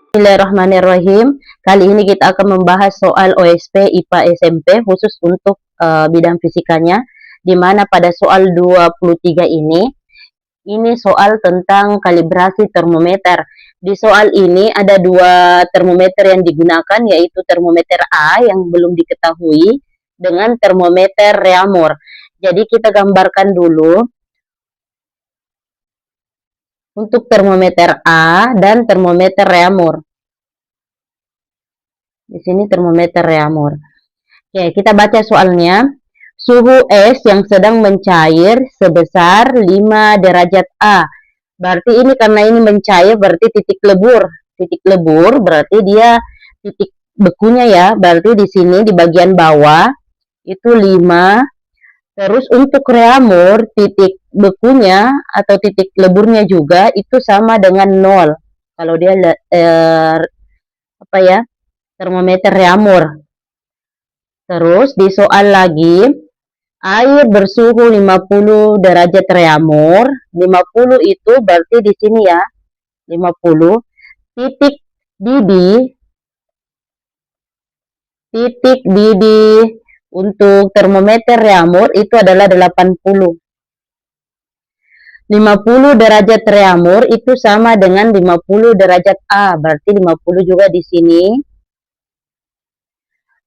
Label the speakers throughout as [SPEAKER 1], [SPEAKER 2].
[SPEAKER 1] Bismillahirrahmanirrahim. Kali ini kita akan membahas soal OSP IPA SMP khusus untuk bidang fisikanya, di mana pada soal 23 ini soal tentang kalibrasi termometer. Di soal ini ada dua termometer yang digunakan, yaitu termometer A yang belum diketahui dengan termometer Reaumur. Jadi kita gambarkan dulu untuk termometer A dan termometer Reaumur. Di sini termometer Reaumur. Oke, kita baca soalnya. Suhu es yang sedang mencair sebesar 5 derajat A. Berarti ini karena ini mencair berarti titik lebur. Titik lebur berarti dia titik bekunya ya. Berarti di sini di bagian bawah itu 5. Terus untuk Reaumur titik bekunya atau titik leburnya juga itu sama dengan 0. Kalau dia termometer Reaumur. Terus di soal lagi, air bersuhu 50 derajat Reaumur. 50 itu berarti di sini ya, 50. Titik didih untuk termometer Reaumur itu adalah 80. 50 derajat Reaumur itu sama dengan 50 derajat A, berarti 50 juga di sini.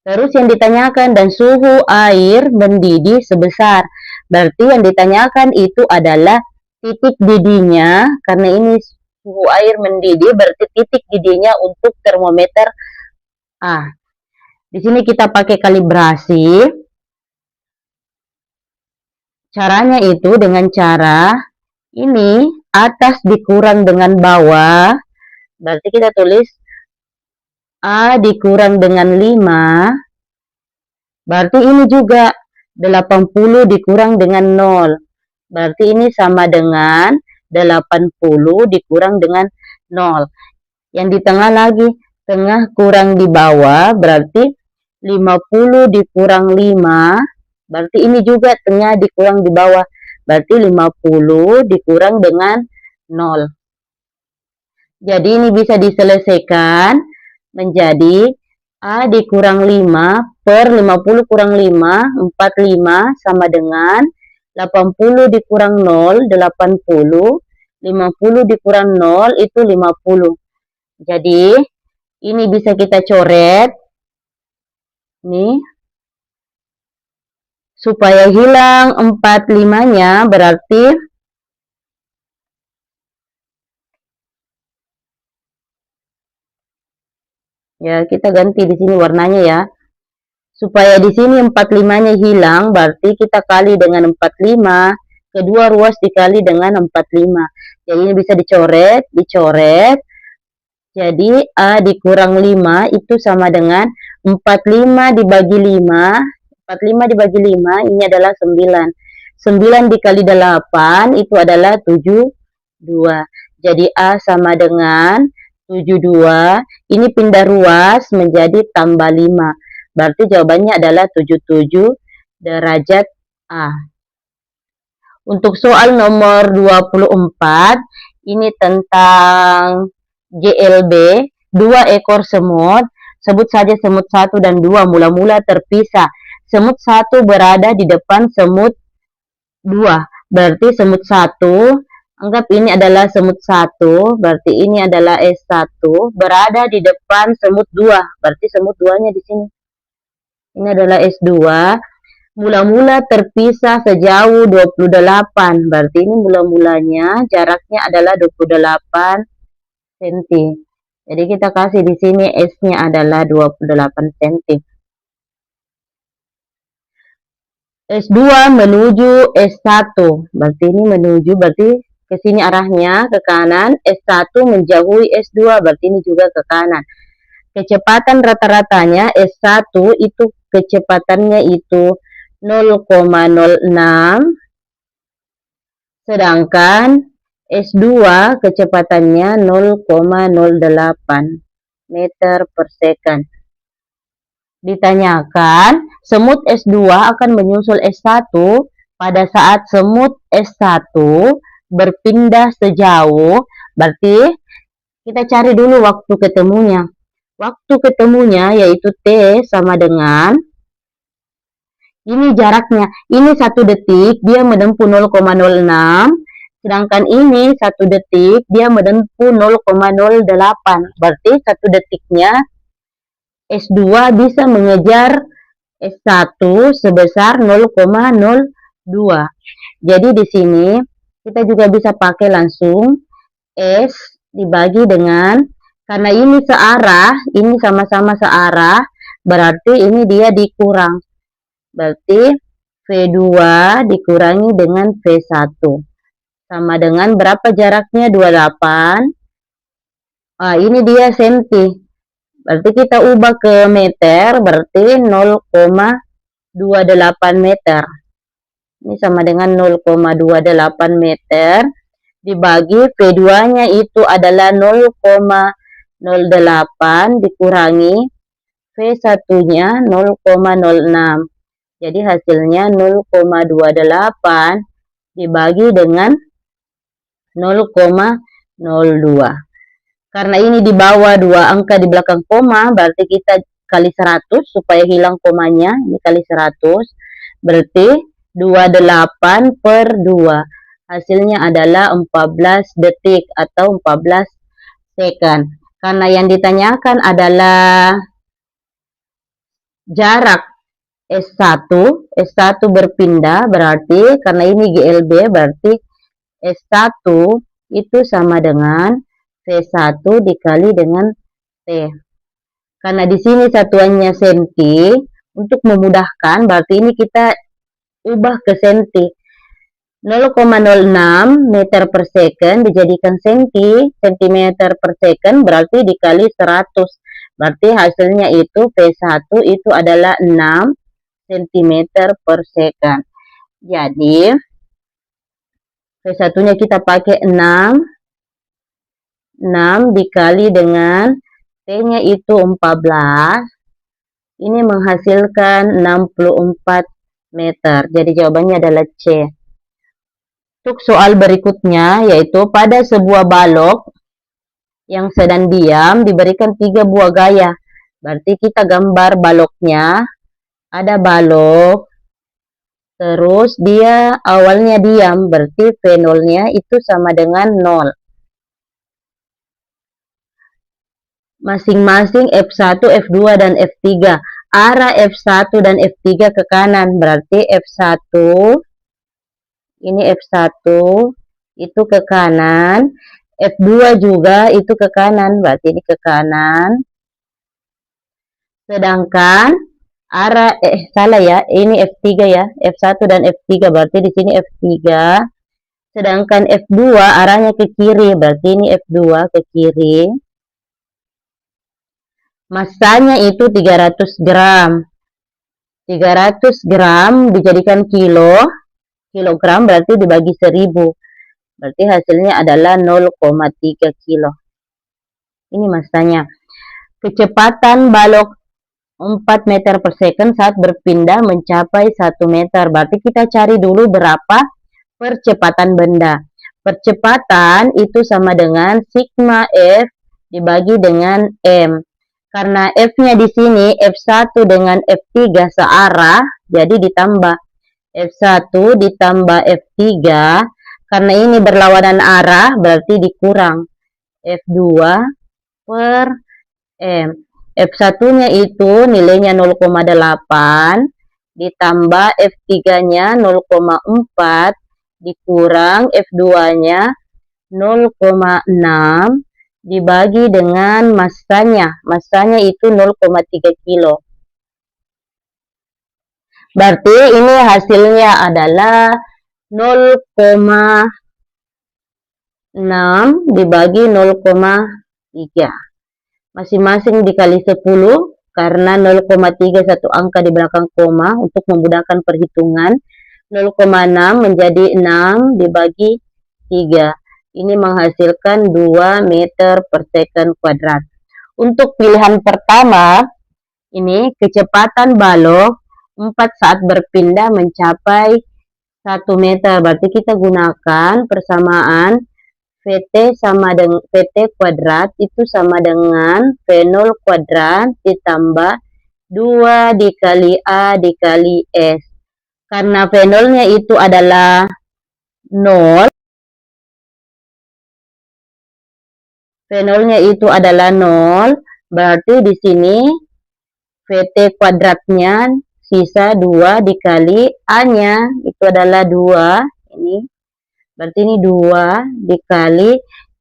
[SPEAKER 1] Terus yang ditanyakan dan suhu air mendidih sebesar. Berarti yang ditanyakan itu adalah titik didihnya. Karena ini suhu air mendidih berarti titik didihnya untuk termometer A. Di sini kita pakai kalibrasi. Caranya itu dengan cara ini atas dikurang dengan bawah. Berarti kita tulis A dikurang dengan 5, berarti ini juga 80 dikurang dengan 0. Berarti ini sama dengan 80 dikurang dengan 0. Yang di tengah lagi, tengah kurang di bawah, berarti 50 dikurang 5, berarti ini juga tengah dikurang di bawah. Berarti 50 dikurang dengan 0. Jadi ini bisa diselesaikan menjadi A dikurang 5 per 50 kurang 5, 45 sama dengan 80 dikurang 0, 80. 50 dikurang 0 itu 50. Jadi ini bisa kita coret. Nih. Supaya hilang 45-nya berarti ya, kita ganti di sini warnanya ya. Supaya di sini 45-nya hilang, berarti kita kali dengan 45, kedua ruas dikali dengan 45. Jadi ini bisa dicoret. Jadi A dikurang 5 itu sama dengan 45 dibagi 5. 45 dibagi 5 ini adalah 9. 9 dikali 8 itu adalah 72. Jadi A sama dengan 72, ini pindah ruas menjadi tambah 5. Berarti jawabannya adalah 77 derajat A. Untuk soal nomor 24, ini tentang GLB, 2 ekor semut. Sebut saja semut 1 dan 2 mula-mula terpisah. Semut 1 berada di depan semut 2. Berarti semut 1, anggap ini adalah semut 1, berarti ini adalah S1, berada di depan semut 2, berarti semut 2-nya di sini. Ini adalah S2, mula-mula terpisah sejauh 28, berarti ini mula-mulanya jaraknya adalah 28 cm. Jadi kita kasih di sini S-nya adalah 28 cm. S2 menuju S1, berarti ini menuju, berarti ke sini arahnya ke kanan. S1 menjauhi S2, berarti ini juga ke kanan. Kecepatan rata-ratanya S1 itu kecepatannya itu 0,06, sedangkan S2 kecepatannya 0,08 meter per second. Ditanyakan, semut S2 akan menyusul S1 pada saat semut S1 berpindah sejauh, berarti Kita cari dulu waktu ketemunya. Waktu ketemunya yaitu T sama dengan, ini jaraknya, ini 1 detik dia menempuh 0,06, sedangkan ini 1 detik dia menempuh 0,08. Berarti 1 detiknya S2 bisa mengejar S1 sebesar 0,02. Jadi di sini kita juga bisa pakai langsung S dibagi dengan, karena ini searah, ini sama-sama searah, berarti ini dia dikurang. Berarti V2 dikurangi dengan V1. Sama dengan berapa jaraknya? 28. Ini dia senti. Berarti kita ubah ke meter, berarti 0,28 meter. Ini sama dengan 0,28 meter dibagi V2-nya itu adalah 0,08 dikurangi V1-nya 0,06. Jadi hasilnya 0,28 dibagi dengan 0,02. Karena ini di bawah 2 angka di belakang koma, berarti kita kali 100 supaya hilang komanya. Ini kali 100, berarti 28 per 2. Hasilnya adalah 14 detik atau 14 second. Karena yang ditanyakan adalah jarak S1 berpindah, berarti karena ini GLB, berarti S1 itu sama dengan V1 dikali dengan T. Karena di sini satuannya senti, untuk memudahkan berarti ini kita ubah ke senti. 0,06 meter per second dijadikan sentimeter per second, berarti dikali 100. Berarti hasilnya itu V1 itu adalah 6 cm per second. Jadi V1-nya kita pakai 6 dikali dengan T-nya itu 14. Ini menghasilkan 64 meter. Jadi jawabannya adalah C. Untuk soal berikutnya, yaitu pada sebuah balok yang sedang diam diberikan 3 buah gaya. Berarti kita gambar baloknya. Ada balok, terus dia awalnya diam, berarti V0-nya itu sama dengan 0. Masing-masing F1, F2, dan F3. Arah F1 dan F3 ke kanan, berarti F1, ini F1 itu ke kanan, F2 juga itu ke kanan, berarti ini ke kanan. Sedangkan arah salah ya, ini F3 ya, F1 dan F3, berarti di sini F3. Sedangkan F2 arahnya ke kiri, berarti ini F2 ke kiri. Masanya itu 300 gram. 300 gram dijadikan kilogram berarti dibagi 1000. Berarti hasilnya adalah 0,3 kilo. Ini masanya. Kecepatan balok 4 meter per second saat berpindah mencapai 1 meter. Berarti kita cari dulu berapa percepatan benda. Percepatan itu sama dengan sigma F dibagi dengan M. Karena F-nya di sini F1 dengan F3 searah, jadi ditambah F1 ditambah F3. Karena ini berlawanan arah, berarti dikurang F2 per M. F1-nya itu nilainya 0,8 ditambah F3-nya 0,4 dikurang F2-nya 0,6 dibagi dengan masanya. Masanya itu 0,3 kilo. Berarti ini hasilnya adalah 0,6 dibagi 0,3. Masing-masing dikali 10 karena 0,3 satu angka di belakang koma untuk memudahkan perhitungan. 0,6 menjadi 6 dibagi 3. Ini menghasilkan 2 meter per second kuadrat. Untuk pilihan pertama, ini kecepatan balok 4 saat berpindah mencapai 1 meter. Berarti kita gunakan persamaan VT sama dengan VT kuadrat itu sama dengan V0 kuadrat ditambah 2 dikali A dikali S. Karena V0-nya itu adalah 0, V0-nya itu adalah 0, berarti di sini VT kuadratnya sisa 2 dikali A-nya itu adalah 2. Ini berarti ini 2 dikali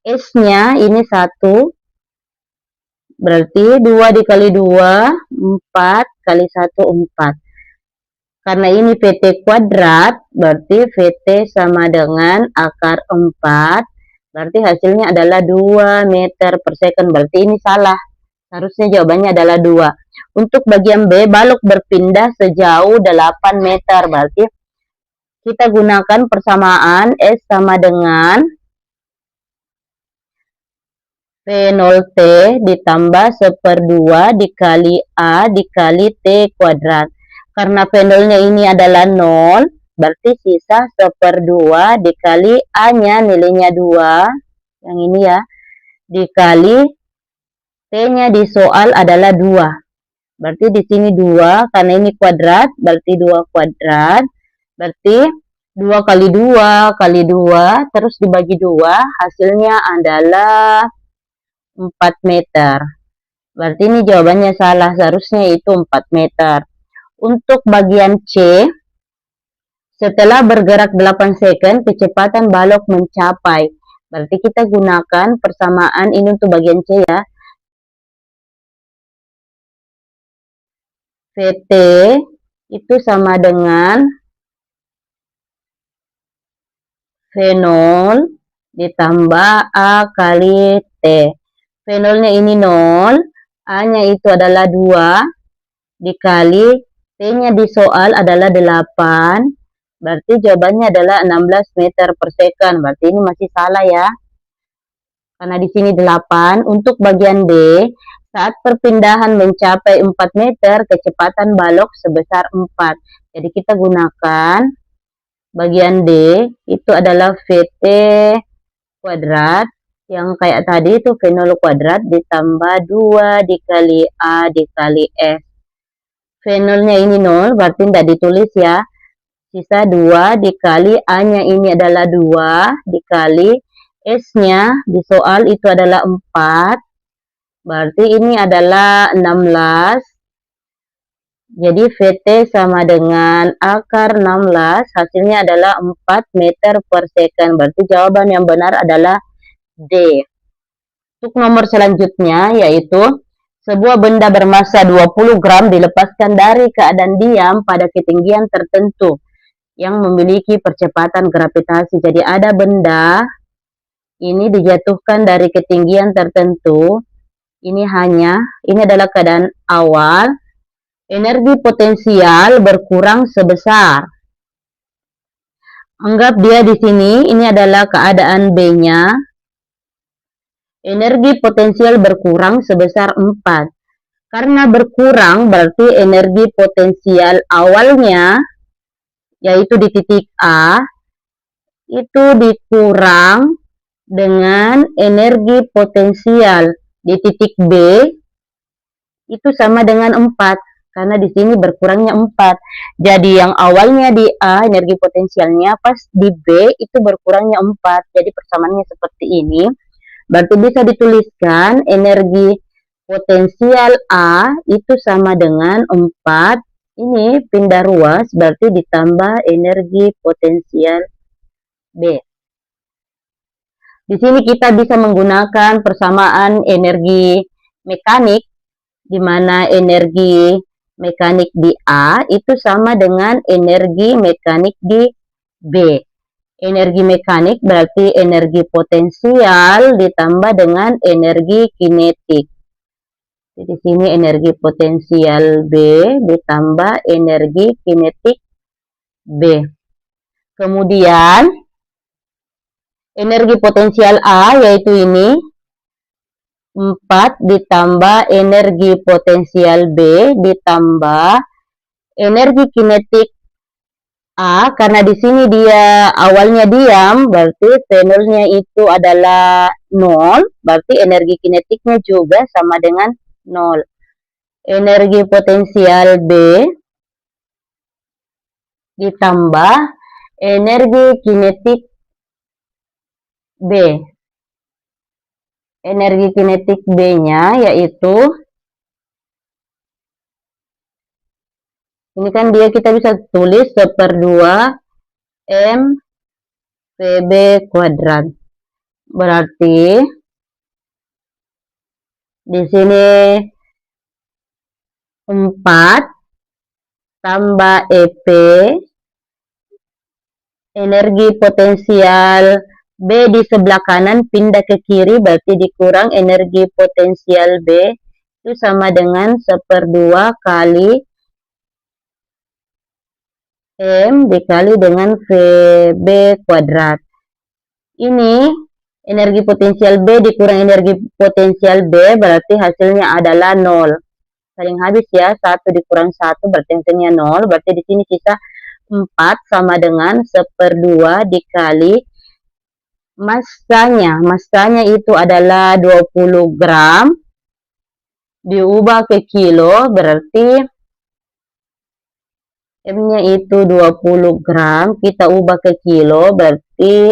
[SPEAKER 1] S-nya ini 1. Berarti 2 dikali 2 4 kali 1 4. Karena ini VT kuadrat, berarti VT sama dengan akar 4. Berarti hasilnya adalah 2 meter per second. Berarti ini salah. Harusnya jawabannya adalah 2. Untuk bagian B, balok berpindah sejauh 8 meter. Berarti kita gunakan persamaan S sama dengan V0T ditambah 1/2 dikali A dikali T kuadrat. Karena V0-nya ini adalah 0, berarti sisa 1/2 dikali A-nya nilainya 2. Yang ini ya. Dikali T-nya di soal adalah 2. Berarti di sini 2, karena ini kuadrat, berarti 2 kuadrat. Berarti 2 kali 2 kali 2, terus dibagi 2, hasilnya adalah 4 meter. Berarti ini jawabannya salah, seharusnya itu 4 meter. Untuk bagian C, setelah bergerak 8 second, kecepatan balok mencapai. Berarti kita gunakan persamaan ini untuk bagian C ya. VT itu sama dengan V0 ditambah A kali T. V0-nya ini 0, A-nya itu adalah 2, dikali T-nya di soal adalah 8, berarti jawabannya adalah 16 meter per second. Berarti ini masih salah ya. Karena di sini 8. Untuk bagian D, saat perpindahan mencapai 4 meter, kecepatan balok sebesar 4. Jadi kita gunakan bagian D, itu adalah VT kuadrat, yang kayak tadi itu V0 kuadrat ditambah 2 dikali A dikali S. V0-nya ini 0, berarti tidak ditulis ya. Sisa 2 dikali A-nya ini adalah 2, dikali S-nya di soal itu adalah 4. Berarti ini adalah 16. Jadi VT sama dengan akar 16, hasilnya adalah 4 meter per second. Berarti jawaban yang benar adalah D. Untuk nomor selanjutnya yaitu sebuah benda bermassa 20 gram dilepaskan dari keadaan diam pada ketinggian tertentu yang memiliki percepatan gravitasi. Jadi ada benda ini dijatuhkan dari ketinggian tertentu. Ini adalah keadaan awal. Energi potensial berkurang sebesar. Anggap dia di sini, ini adalah keadaan B-nya. Energi potensial berkurang sebesar 4. Karena berkurang berarti energi potensial awalnya, yaitu di titik A, itu dikurang dengan energi potensial di titik B, itu sama dengan 4. Karena di sini berkurangnya 4. Jadi yang awalnya di A, energi potensialnya, pas di B, itu berkurangnya 4. Jadi persamaannya seperti ini. Berarti bisa dituliskan energi potensial A itu sama dengan 4. Ini pindah ruas, berarti ditambah energi potensial B. Di sini kita bisa menggunakan persamaan energi mekanik, di mana energi mekanik di A itu sama dengan energi mekanik di B. Energi mekanik berarti energi potensial ditambah dengan energi kinetik. Di sini energi potensial B ditambah energi kinetik B. Kemudian energi potensial A yaitu ini 4 ditambah energi potensial B ditambah energi kinetik A, karena di sini dia awalnya diam, berarti V0-nya itu adalah 0, berarti energi kinetiknya juga sama dengan 0. Energi potensial B ditambah energi kinetik B. Energi kinetik B-nya yaitu, ini kan dia kita bisa tulis 1/2 M VB kuadrat. Berarti di sini 4 tambah EP, energi potensial B di sebelah kanan pindah ke kiri, berarti dikurang energi potensial B itu sama dengan 1/2 kali M dikali dengan VB kuadrat. Ini energi potensial B dikurang energi potensial B, berarti hasilnya adalah 0. Saling habis ya, 1 dikurang 1 berarti hasilnya 0, berarti di sini sisa 4 sama dengan 1/2 dikali massanya. Massanya itu adalah 20 gram, diubah ke kilo, berarti M-nya itu 20 gram, kita ubah ke kilo, berarti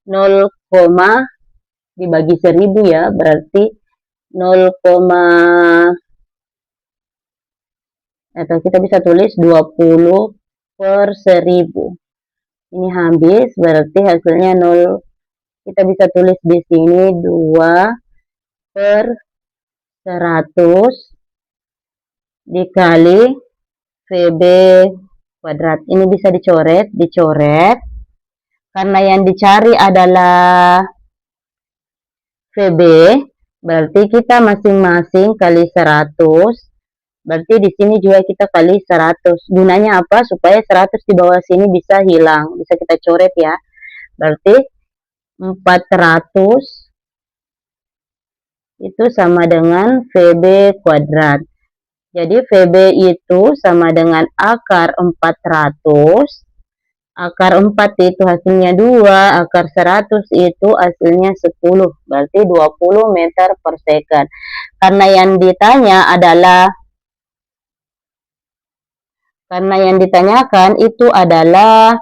[SPEAKER 1] 0, dibagi 1000 ya, berarti 0, atau kita bisa tulis 20/1000. Ini habis, berarti hasilnya 0. Kita bisa tulis di sini 2/100 dikali VB kuadrat. Ini bisa dicoret. Karena yang dicari adalah VB, berarti kita masing-masing kali 100. Berarti di sini juga kita kali 100. Gunanya apa? Supaya 100 di bawah sini bisa hilang. Bisa kita coret ya. Berarti 400 itu sama dengan VB kuadrat. Jadi VB itu sama dengan akar 400. Akar 4 itu hasilnya 2, akar 100 itu hasilnya 10. Berarti 20 meter per second. Karena yang ditanyakan itu adalah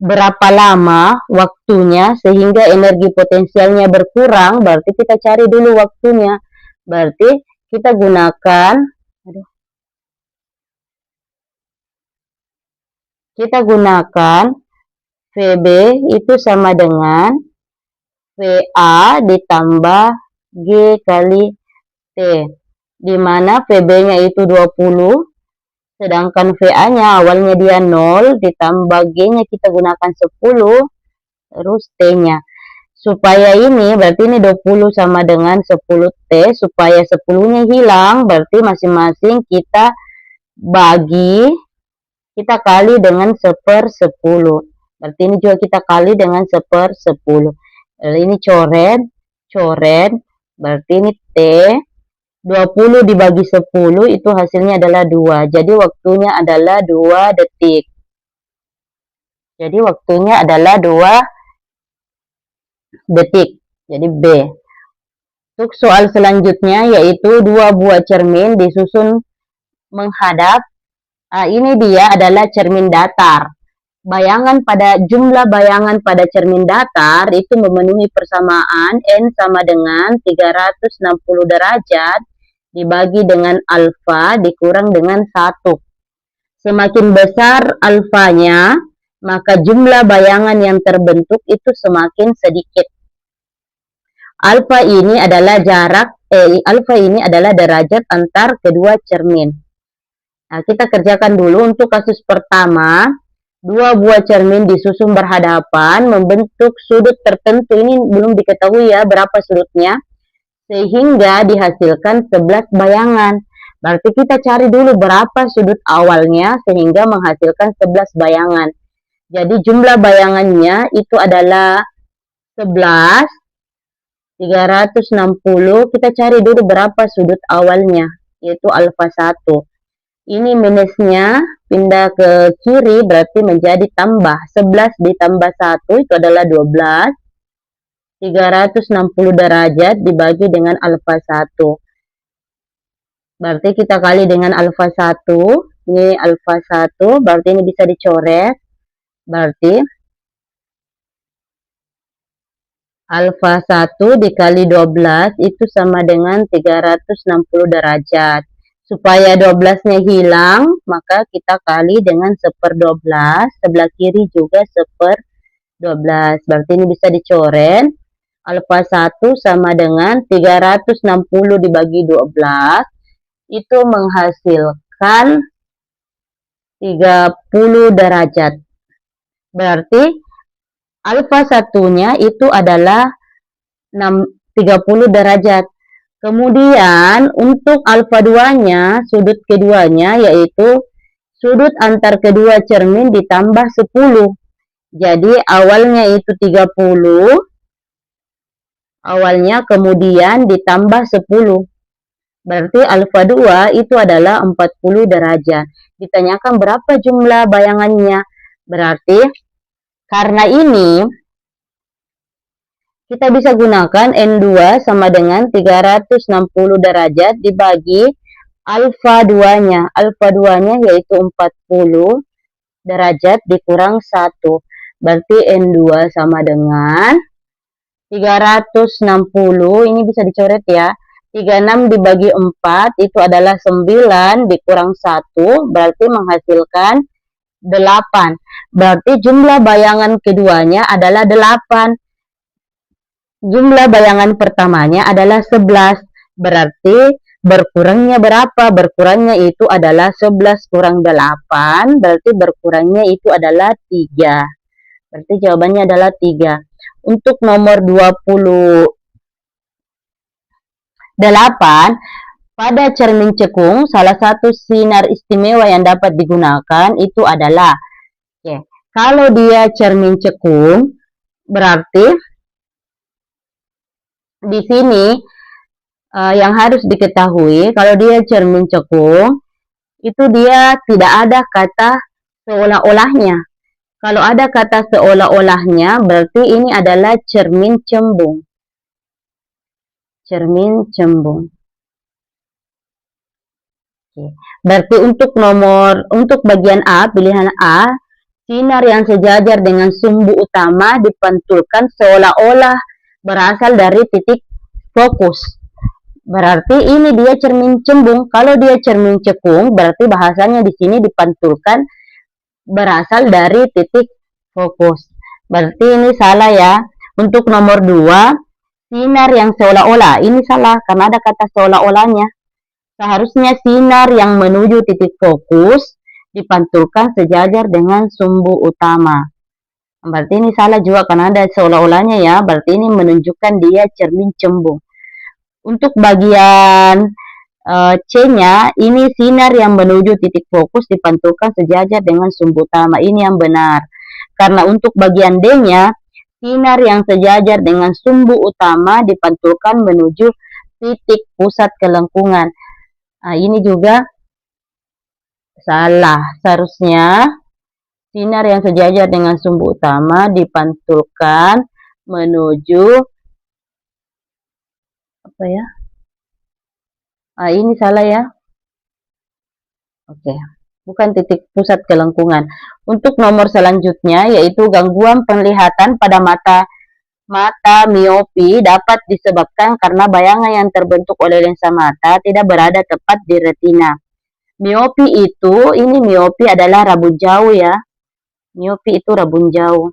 [SPEAKER 1] berapa lama waktunya sehingga energi potensialnya berkurang, berarti kita cari dulu waktunya. Berarti kita gunakan VB itu sama dengan VA ditambah G kali T, di mana VB-nya itu 20, sedangkan VA-nya awalnya dia 0, ditambah G-nya kita gunakan 10, terus T-nya. Supaya ini, berarti ini 20 sama dengan 10T, supaya 10-nya hilang, berarti masing-masing kita kali dengan 1/10. Berarti ini juga kita kali dengan 1/10. Ini coret, berarti ini T, 20 dibagi 10 itu hasilnya adalah 2. Jadi waktunya adalah 2 detik. Jadi waktunya adalah 2 detik. Jadi B. Untuk soal selanjutnya yaitu 2 buah cermin disusun menghadap. Ini dia adalah cermin datar. Jumlah bayangan pada cermin datar itu memenuhi persamaan N sama dengan 360 derajat dibagi dengan alfa dikurang dengan 1. Semakin besar alfanya, maka jumlah bayangan yang terbentuk itu semakin sedikit. Alfa ini adalah derajat antar kedua cermin. Nah, kita kerjakan dulu untuk kasus pertama. 2 buah cermin disusun berhadapan membentuk sudut tertentu. Ini belum diketahui ya berapa sudutnya, sehingga dihasilkan 11 bayangan. Berarti kita cari dulu berapa sudut awalnya sehingga menghasilkan 11 bayangan. Jadi jumlah bayangannya itu adalah 11, 360. Kita cari dulu berapa sudut awalnya, yaitu alfa 1. Ini minusnya pindah ke kiri berarti menjadi tambah. 11 ditambah 1 itu adalah 12. 360 derajat dibagi dengan alfa 1. Berarti kita kali dengan alfa 1. Ini alfa 1, berarti ini bisa dicoret. Berarti alfa 1 dikali 12 itu sama dengan 360 derajat. Supaya 12-nya hilang, maka kita kali dengan 1/12. Sebelah kiri juga 1/12. Berarti ini bisa dicoret. Alfa 1 sama dengan 360 dibagi 12. Itu menghasilkan 30 derajat. Berarti alfa satunya itu adalah 30 derajat. Kemudian untuk alfa 2-nya, sudut keduanya yaitu sudut antar kedua cermin ditambah 10. Jadi awalnya itu 30, awalnya kemudian ditambah 10. Berarti alfa 2 itu adalah 40 derajat. Ditanyakan berapa jumlah bayangannya. Berarti karena ini kita bisa gunakan N2 sama dengan 360 derajat dibagi alfa 2-nya. Alfa 2-nya yaitu 40 derajat dikurang 1. Berarti N2 sama dengan 360, ini bisa dicoret ya. 36 dibagi 4 itu adalah 9 dikurang 1, berarti menghasilkan 8. Berarti jumlah bayangan keduanya adalah 8. Jumlah bayangan pertamanya adalah 11. Berarti berkurangnya berapa? Berkurangnya itu adalah 11 kurang 8, berarti berkurangnya itu adalah 3. Berarti jawabannya adalah 3. Untuk nomor 28, pada cermin cekung, salah satu sinar istimewa yang dapat digunakan itu adalah, kalau dia cermin cekung, berarti di sini yang harus diketahui, kalau dia cermin cekung, itu dia tidak ada kata seolah-olahnya. Kalau ada kata seolah-olahnya, berarti ini adalah cermin cembung. Cermin cembung. Berarti untuk bagian A, pilihan A, sinar yang sejajar dengan sumbu utama dipantulkan seolah-olah berasal dari titik fokus. Berarti ini dia cermin cembung. Kalau dia cermin cekung, berarti bahasanya di sini dipantulkan berasal dari titik fokus. Berarti ini salah ya. Untuk nomor 2, sinar yang seolah-olah, ini salah karena ada kata seolah-olahnya. Seharusnya sinar yang menuju titik fokus dipantulkan sejajar dengan sumbu utama. Berarti ini salah juga karena ada seolah-olahnya ya. Berarti ini menunjukkan dia cermin cembung. Untuk bagian C-nya, ini sinar yang menuju titik fokus dipantulkan sejajar dengan sumbu utama. Ini yang benar. Karena untuk bagian D-nya, sinar yang sejajar dengan sumbu utama dipantulkan menuju titik pusat kelengkungan. Nah, ini juga salah. Seharusnya sinar yang sejajar dengan sumbu utama dipantulkan menuju apa ya? Ini salah ya. Oke. Bukan titik pusat kelengkungan. Untuk nomor selanjutnya yaitu gangguan penglihatan pada mata miopi dapat disebabkan karena bayangan yang terbentuk oleh lensa mata tidak berada tepat di retina. Miopi itu, ini miopi adalah rabun jauh ya. Miopi itu rabun jauh.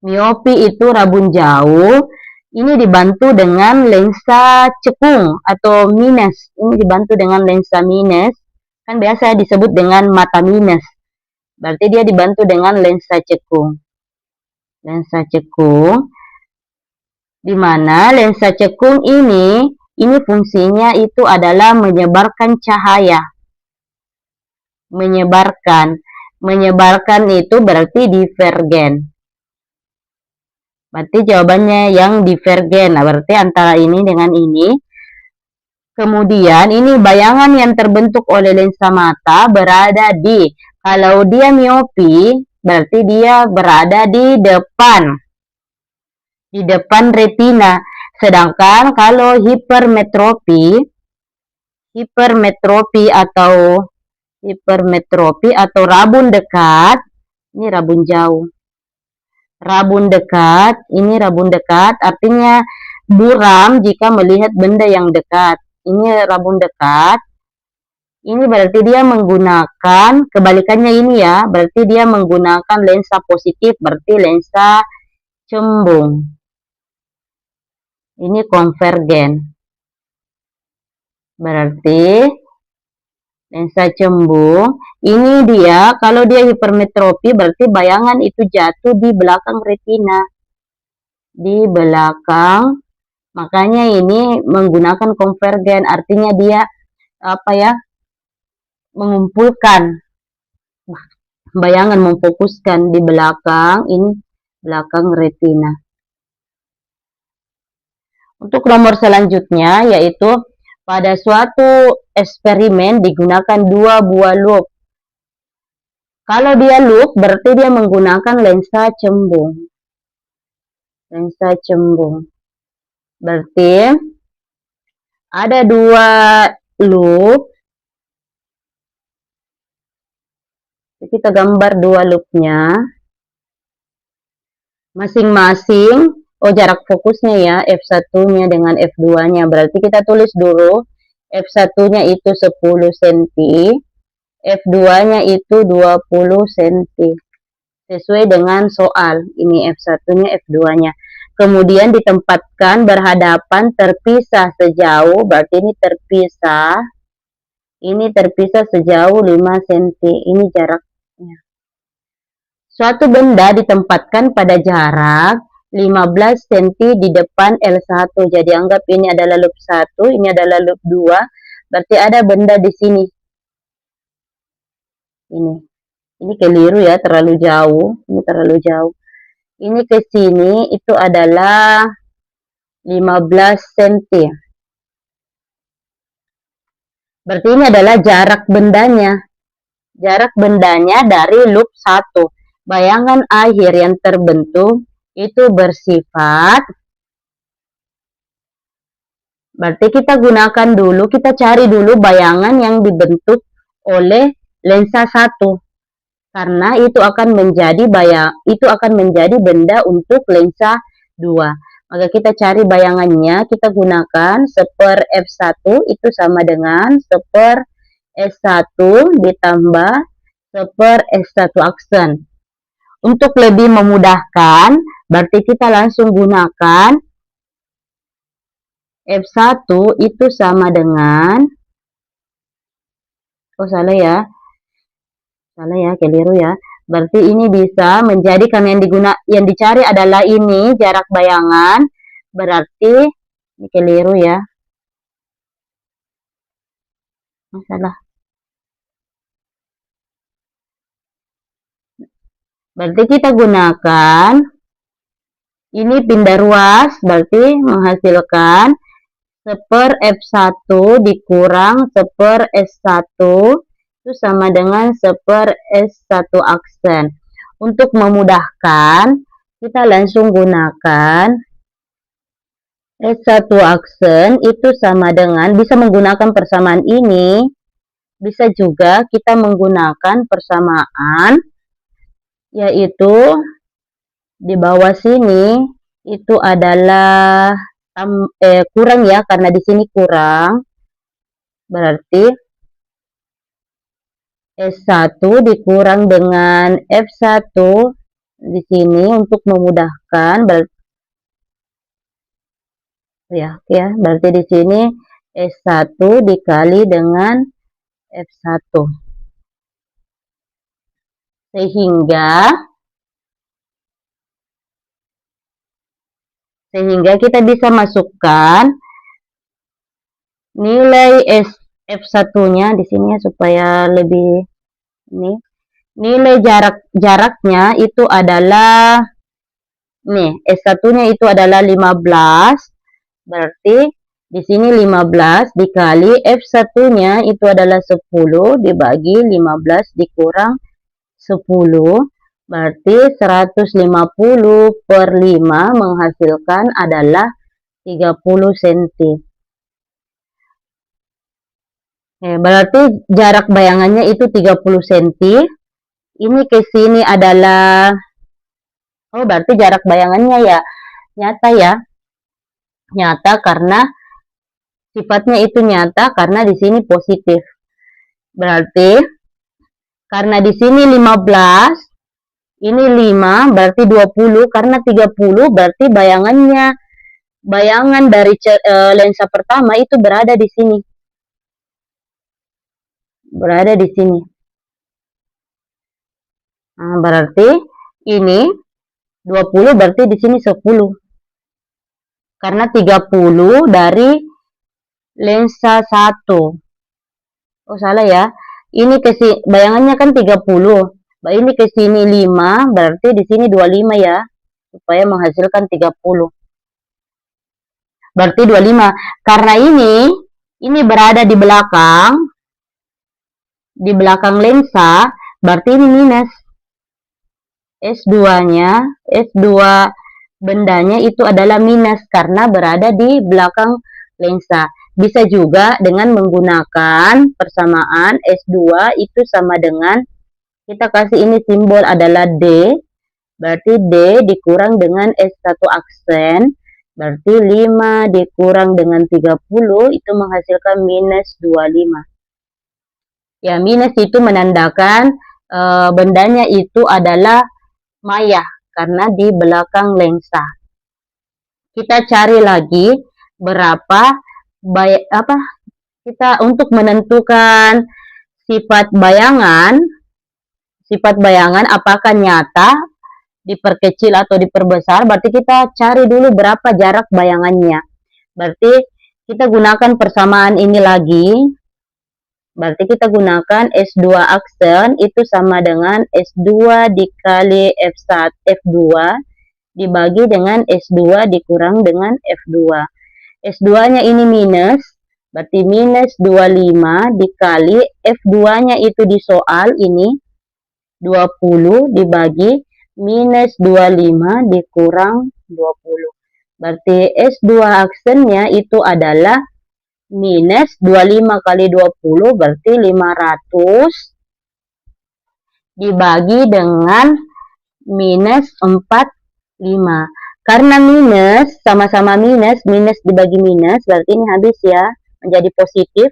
[SPEAKER 1] Miopi itu rabun jauh. Ini dibantu dengan lensa cekung atau minus. Ini dibantu dengan lensa minus. Kan biasa disebut dengan mata minus. Berarti dia dibantu dengan lensa cekung. Lensa cekung. Di mana lensa cekung ini fungsinya itu adalah menyebarkan cahaya. Menyebarkan itu berarti divergen. Berarti jawabannya yang divergen. Nah, berarti antara ini dengan ini. Kemudian ini bayangan yang terbentuk oleh lensa mata berada di, kalau dia miopi, berarti dia berada di depan retina. Sedangkan kalau hipermetropi atau rabun dekat, ini rabun jauh. Ini rabun dekat artinya buram jika melihat benda yang dekat. Ini rabun dekat. Ini berarti dia menggunakan, kebalikannya ini ya, berarti dia menggunakan lensa positif, berarti lensa cembung. Ini konvergen. Berarti lensa cembung, ini dia, kalau dia hipermetropi, berarti bayangan itu jatuh di belakang retina. Di belakang, makanya ini menggunakan konvergen, artinya dia, mengumpulkan bayangan, memfokuskan di belakang, ini belakang retina. Untuk nomor selanjutnya yaitu pada suatu eksperimen digunakan 2 buah loop. Kalau dia loop berarti dia menggunakan lensa cembung. Lensa cembung. Berarti ada 2 loop. Kita gambar 2 loopnya. Masing-masing, jarak fokusnya ya, F1-nya dengan F2-nya. Berarti kita tulis dulu, F1-nya itu 10 cm, F2-nya itu 20 cm. Sesuai dengan soal, ini F1-nya, F2-nya. Kemudian ditempatkan berhadapan terpisah sejauh, berarti ini terpisah sejauh 5 cm. Ini jaraknya. Suatu benda ditempatkan pada jarak 15 cm di depan L1. Jadi anggap ini adalah loop 1, ini adalah loop 2. Berarti ada benda di sini. Ini keliru ya, terlalu jauh. Ini terlalu jauh. Ini ke sini itu adalah 15 cm. Berarti ini adalah jarak bendanya. Jarak bendanya dari loop 1. Bayangan akhir yang terbentuk itu bersifat, berarti kita gunakan dulu, kita cari dulu bayangan yang dibentuk oleh lensa 1. Karena itu akan menjadi benda untuk lensa 2. Maka kita cari bayangannya, kita gunakan 1/F1 itu sama dengan 1/S1 ditambah 1/S1 aksen. Untuk lebih memudahkan, berarti kita langsung gunakan F1 itu sama dengan, salah ya, keliru ya. Berarti ini bisa menjadi, karena yang dicari adalah ini jarak bayangan, berarti ini keliru ya. Masalah. Berarti kita gunakan ini pindah ruas, berarti menghasilkan 1/F1 dikurang 1/S1 itu sama dengan 1/S1 aksen. Untuk memudahkan, kita langsung gunakan S1 aksen itu sama dengan, bisa menggunakan persamaan ini, bisa juga kita menggunakan persamaan yaitu di bawah sini itu adalah kurang ya, karena di sini kurang, berarti S1 dikurang dengan F1 di sini untuk memudahkan, berarti di sini S1 dikali dengan F1. Sehingga kita bisa masukkan nilai F1-nya di sini ya, supaya lebih ini. Nilai jaraknya itu adalah S1-nya itu adalah 15. Berarti Di sini 15 dikali F1-nya itu adalah 10 dibagi 15 dikurang 10. Berarti 150 per 5 menghasilkan adalah 30 cm. Berarti jarak bayangannya itu 30 cm. Ini ke sini adalah, berarti jarak bayangannya ya nyata ya. Nyata karena sifatnya itu nyata karena di sini positif. Berarti karena di sini 15, ini 5 berarti 20, karena 30 berarti bayangan dari lensa pertama itu berada di sini. Berada di sini. Nah, berarti ini 20 berarti di sini 10. Karena 30 dari lensa 1. Oh, salah ya. Ini bayangannya kan 30. Ini ke sini 5, berarti di sini 25 ya. Supaya menghasilkan 30. Berarti 25. Karena ini berada di belakang lensa, berarti ini minus. S2-nya, S2 bendanya itu adalah minus karena berada di belakang lensa. Bisa juga dengan menggunakan persamaan S2 itu sama dengan, kita kasih ini simbol adalah D, berarti D dikurang dengan S1 aksen, berarti 5 dikurang dengan 30 itu menghasilkan minus 25. Ya, minus itu menandakan bendanya itu adalah maya karena di belakang lensa. Kita cari lagi berapa kita untuk menentukan sifat bayangan apakah nyata, diperkecil atau diperbesar. Berarti kita cari dulu berapa jarak bayangannya. Berarti kita gunakan persamaan ini lagi. Berarti kita gunakan S2 aksen itu sama dengan S2 dikali F2 dibagi dengan S2 dikurang dengan F2. S2-nya ini minus, berarti minus 25 dikali F2-nya itu di soal ini 20 dibagi minus 25 dikurang 20. Berarti S2 aksennya itu adalah minus 25 kali 20 berarti 500 dibagi dengan minus 45. Karena minus, sama-sama minus dibagi minus, berarti ini habis ya, menjadi positif.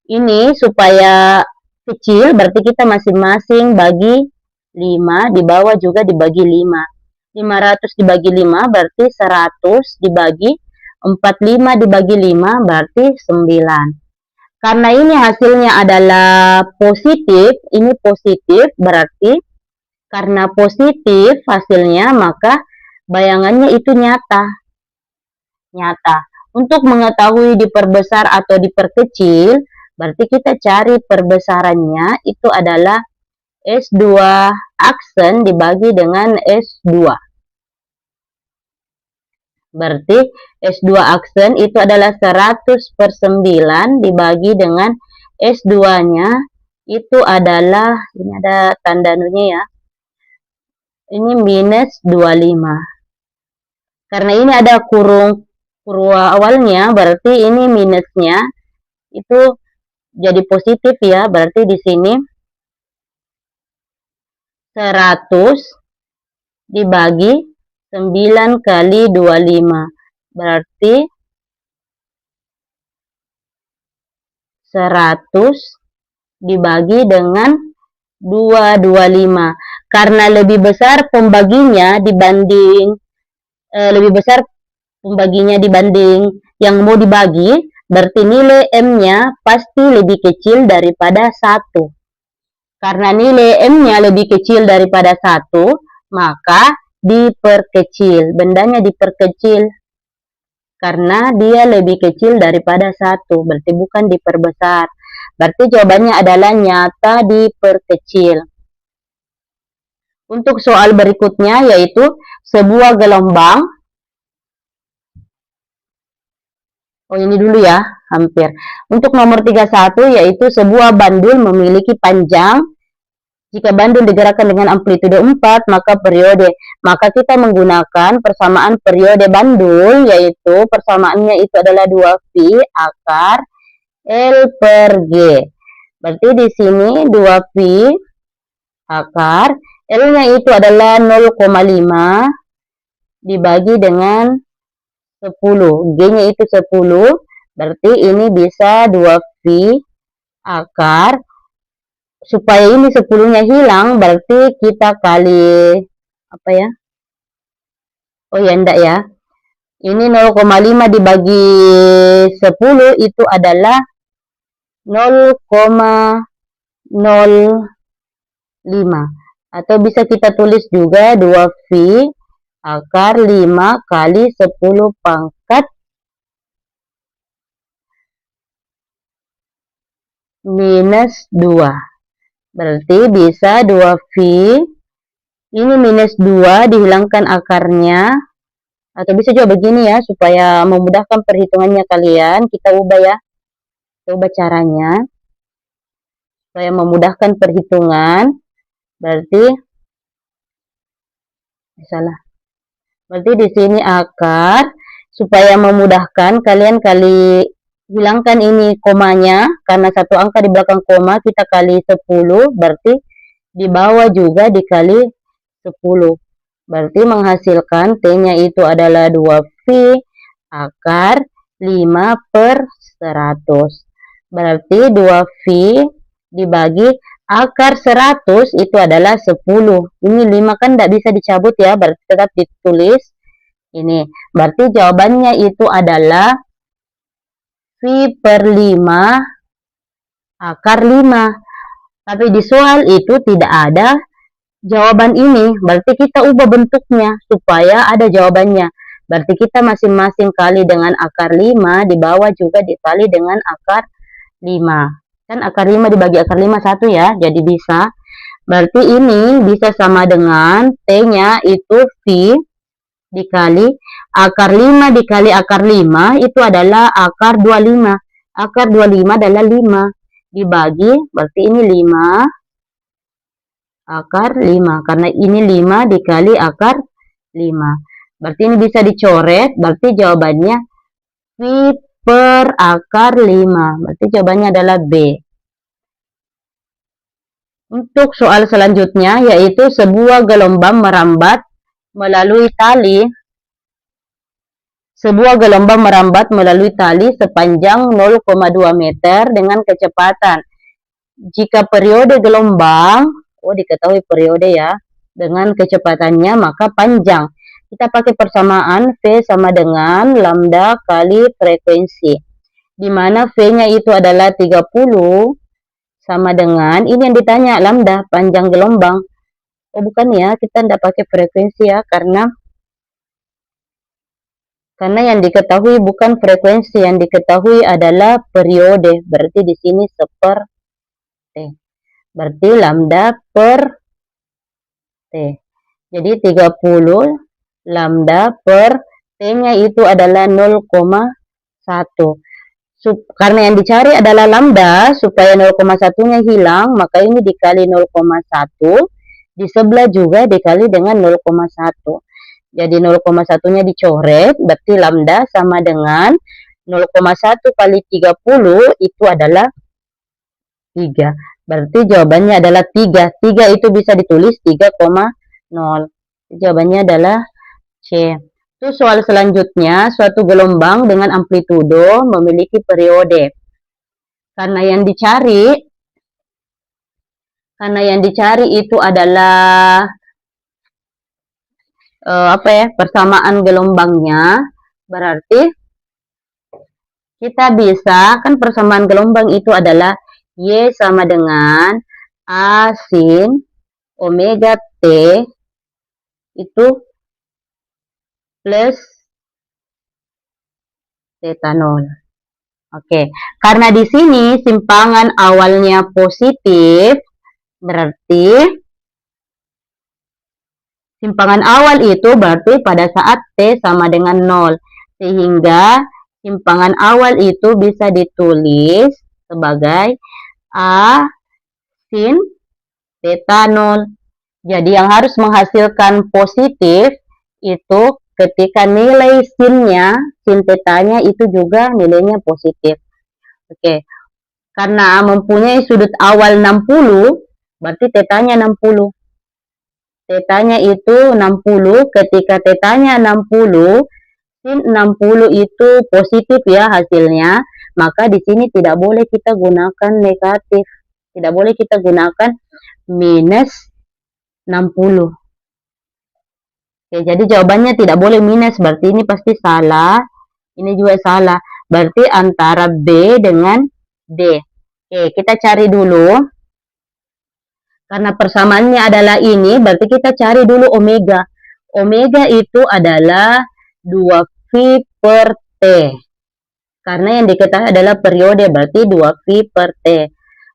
[SPEAKER 1] Ini supaya kecil, berarti kita masing-masing bagi 5, di bawah juga dibagi 5. 500 dibagi 5 berarti 100 dibagi 45 dibagi 5 berarti 9. Karena ini hasilnya adalah positif, ini positif berarti karena positif hasilnya maka bayangannya itu nyata. Untuk mengetahui diperbesar atau diperkecil, berarti kita cari perbesarannya itu adalah S2 aksen dibagi dengan S2. Berarti S2 aksen itu adalah 100 per 9 dibagi dengan S2-nya itu adalah, ini ada tanda nunya ya, ini minus 25. Karena ini ada kurung awalnya, berarti ini minusnya itu jadi positif ya, berarti di sini 100 dibagi 9 kali 25 berarti 100 dibagi dengan 225. Karena lebih besar pembaginya dibanding yang mau dibagi, berarti nilai M-nya pasti lebih kecil daripada 1. Karena nilai M-nya lebih kecil daripada 1, maka diperkecil, bendanya diperkecil karena dia lebih kecil daripada 1, berarti bukan diperbesar. Berarti jawabannya adalah nyata diperkecil. Untuk soal berikutnya yaitu sebuah gelombang Oh, ini dulu ya, hampir. Untuk nomor 31 yaitu sebuah bandul memiliki panjang. Jika bandul digerakkan dengan amplitude 4, maka periode. Maka kita menggunakan persamaan periode bandul, yaitu persamaannya itu adalah 2V akar L per G. Berarti di sini 2V akar L-nya itu adalah 0,5 dibagi dengan 10. G-nya itu 10. Berarti ini bisa 2V akar. Supaya ini 10-nya hilang, berarti kita kali apa ya? Oh ya, enggak ya. Ini 0,5 dibagi 10 itu adalah 0,05. Atau bisa kita tulis juga 2V akar 5 kali 10 pangkat minus 2. Berarti bisa 2V, ini minus 2 dihilangkan akarnya. Atau bisa juga begini ya, supaya memudahkan perhitungannya kalian. Kita ubah ya, kita ubah caranya. Supaya memudahkan perhitungan. Berarti, salah. Berarti di sini akar. Supaya memudahkan, kalian kali hilangkan ini komanya, karena satu angka di belakang koma, kita kali 10, berarti di bawah juga dikali 10. Berarti menghasilkan T-nya itu adalah 2V akar 5 per 100. Berarti 2V dibagi akar 100 itu adalah 10. Ini 5 kan tidak bisa dicabut ya, berarti tetap ditulis. Ini, berarti jawabannya itu adalah V per 5 akar 5. Tapi di soal itu tidak ada jawaban ini. Berarti kita ubah bentuknya supaya ada jawabannya. Berarti kita masing-masing kali dengan akar 5, di bawah juga dikali dengan akar 5. Kan akar 5 dibagi akar 5 1 ya, jadi bisa. Berarti ini bisa sama dengan T-nya itu V dikali akar 5 dikali akar 5 itu adalah akar 25. Akar 25 adalah 5 dibagi, berarti ini 5 akar 5. Karena ini 5 dikali akar 5. Berarti ini bisa dicoret, berarti jawabannya V per akar 5. Berarti jawabannya adalah B. Untuk soal selanjutnya, yaitu sebuah gelombang merambat melalui tali. Sebuah gelombang merambat melalui tali sepanjang 0,2 meter dengan kecepatan. Jika periode gelombang, diketahui periode ya, dengan kecepatannya maka panjang. Kita pakai persamaan V sama dengan lambda kali frekuensi. Di mana V-nya itu adalah 30 sama dengan, ini yang ditanya lambda, panjang gelombang. Oh bukan ya, kita tidak pakai frekuensi ya, karena yang diketahui bukan frekuensi, yang diketahui adalah periode. Berarti di sini seper T. Berarti lambda per T. Jadi 30 lambda per T-nya itu adalah 0,1. Karena yang dicari adalah lambda, supaya 0,1-nya hilang, maka ini dikali 0,1. Di sebelah juga dikali dengan 0,1. Jadi 0,1-nya dicoret, berarti lambda sama dengan 0,1 kali 30 itu adalah 3. Berarti jawabannya adalah 3. 3 itu bisa ditulis 3,0. Jawabannya adalah C. Itu soal selanjutnya, suatu gelombang dengan amplitudo memiliki periode. Karena yang dicari itu adalah persamaan gelombangnya, berarti kita bisa, kan persamaan gelombang itu adalah Y sama dengan A sin omega T itu plus theta 0. Oke, karena di sini simpangan awalnya positif, berarti simpangan awal itu berarti pada saat T sama dengan 0. Sehingga Simpangan awal itu bisa ditulis sebagai A sin theta 0. Jadi yang harus menghasilkan positif itu ketika nilai sinnya, sin tetanya itu juga nilainya positif. Oke. Karena mempunyai sudut awal 60, berarti tetanya 60. Tetanya itu 60, ketika tetanya 60, sin 60 itu positif ya hasilnya, maka di sini tidak boleh kita gunakan negatif. Tidak boleh kita gunakan minus 60. Oke, jadi jawabannya tidak boleh minus, berarti ini pasti salah. Ini juga salah. Berarti antara B dengan D. Oke, kita cari dulu. Karena persamaannya adalah ini, berarti kita cari dulu omega. Omega itu adalah 2V per T. Karena yang diketahui adalah periode, berarti 2V per T.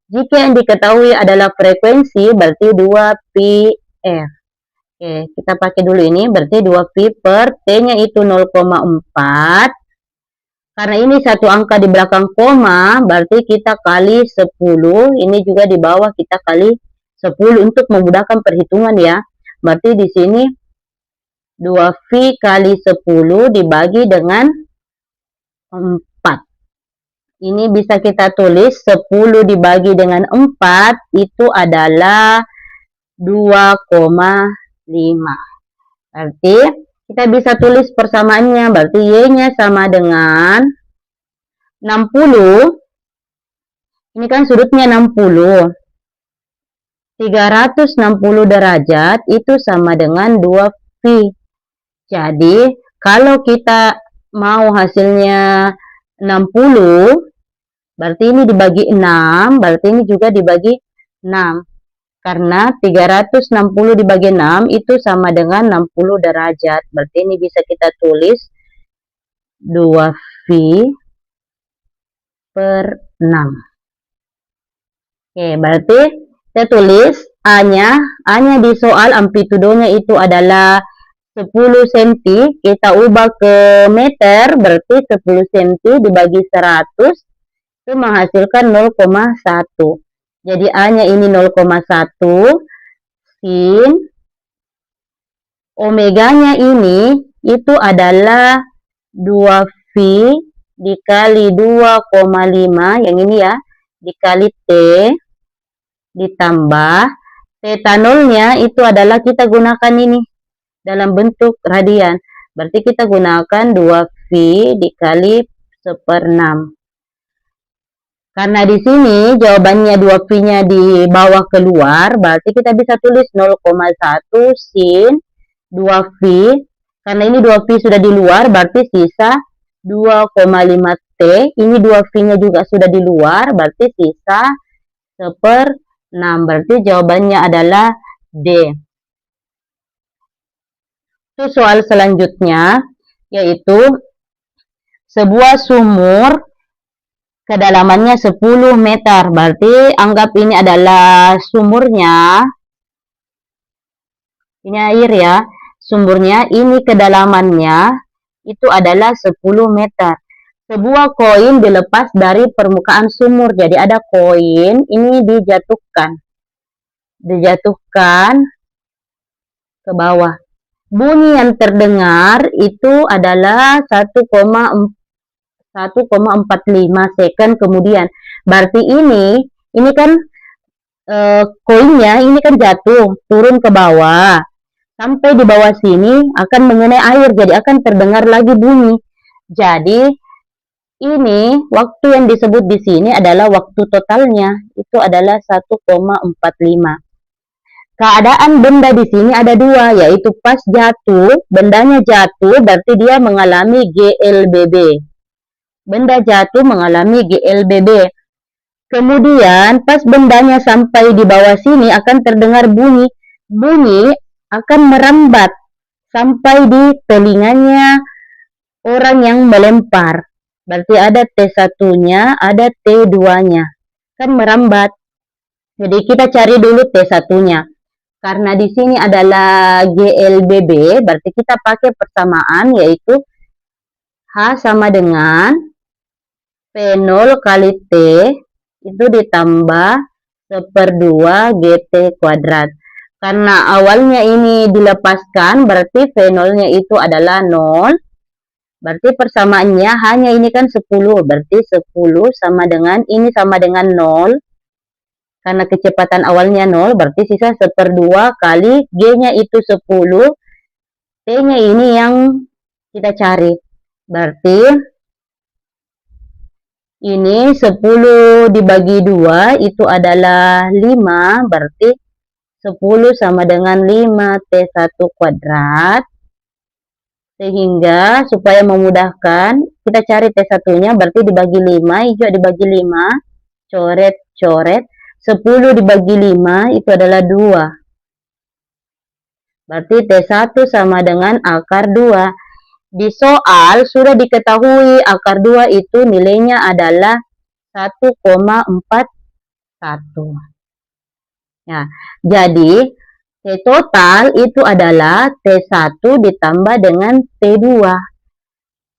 [SPEAKER 1] Jika yang diketahui adalah frekuensi, berarti 2πf. Oke, kita pakai dulu ini, berarti 2V per T-nya itu 0,4. Karena ini satu angka di belakang koma, berarti kita kali 10. Ini juga di bawah kita kali 10 untuk memudahkan perhitungan ya. Berarti di sini 2V kali 10 dibagi dengan 4. Ini bisa kita tulis 10 dibagi dengan 4 itu adalah 2,5. Berarti kita bisa tulis persamaannya. Berarti Y-nya sama dengan 60. Ini kan sudutnya 60. 360 derajat itu sama dengan 2V. Jadi, kalau kita mau hasilnya 60, berarti ini dibagi 6, berarti ini juga dibagi 6. Karena 360 dibagi 6 itu sama dengan 60 derajat. Berarti ini bisa kita tulis 2V per 6. Oke, berarti saya tulis A-nya di soal amplitudonya itu adalah 10 cm, kita ubah ke meter, berarti 10 cm dibagi 100, itu menghasilkan 0,1. Jadi A-nya ini 0,1, sin, omeganya ini itu adalah 2V dikali 2,5, yang ini ya, dikali T, ditambah theta nolnya itu adalah kita gunakan ini dalam bentuk radian. Berarti kita gunakan 2V dikali 1/6. Karena di sini jawabannya 2V-nya di bawah keluar, berarti kita bisa tulis 0,1 sin 2V. Karena ini 2V sudah di luar, berarti sisa 2,5T. Ini 2V-nya juga sudah di luar, berarti sisa 1/6. Berarti jawabannya adalah D. Itu soal selanjutnya, yaitu sebuah sumur kedalamannya 10 meter. Berarti anggap ini adalah sumurnya. Ini air ya. Sumurnya, ini kedalamannya itu adalah 10 meter. Sebuah koin dilepas dari permukaan sumur. Jadi ada koin, ini dijatuhkan ke bawah. Bunyi yang terdengar itu adalah 1,45 second kemudian. Berarti ini kan koinnya ini kan jatuh turun ke bawah. Sampai di bawah sini akan mengenai air, jadi akan terdengar lagi bunyi. Jadi ini waktu yang disebut di sini adalah waktu totalnya, itu adalah 1,45. Keadaan benda di sini ada dua, yaitu pas jatuh, bendanya jatuh, berarti dia mengalami GLBB. Benda jatuh mengalami GLBB. Kemudian pas bendanya sampai di bawah sini akan terdengar bunyi. Bunyi akan merambat sampai di telinganya orang yang melempar. Berarti ada T1-nya, ada T2-nya. Kan merambat. Jadi kita cari dulu T1-nya. Karena di sini adalah GLBB, berarti kita pakai persamaan, yaitu H sama dengan P0 kali T itu ditambah 1/2 GT kuadrat. Karena awalnya ini dilepaskan, berarti V0-nya itu adalah 0. Berarti persamaannya hanya ini kan 10. Berarti 10 sama dengan, ini sama dengan 0. Karena kecepatan awalnya 0, berarti sisa 1/2 kali G-nya itu 10. T-nya ini yang kita cari. Berarti ini 10 dibagi 2 itu adalah 5. Berarti 10 sama dengan 5T1 kuadrat. Sehingga supaya memudahkan, kita cari T1-nya, berarti dibagi 5, hijau dibagi 5, coret-coret. 10 dibagi 5 itu adalah 2. Berarti T1 sama dengan akar 2. Di soal sudah diketahui akar 2 itu nilainya adalah 1,41. Ya, jadi T total itu adalah T1 ditambah dengan T2.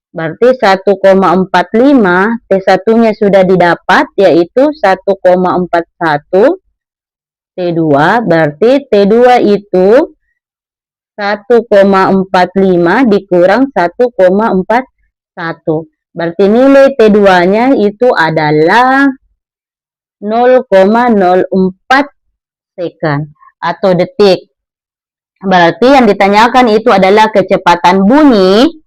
[SPEAKER 1] Berarti 1,45, T1-nya sudah didapat, yaitu 1,41. T2, berarti T2 itu 1,45 dikurang 1,41. Berarti nilai T2-nya itu adalah 0,04 second atau detik. Berarti yang ditanyakan itu adalah kecepatan bunyi.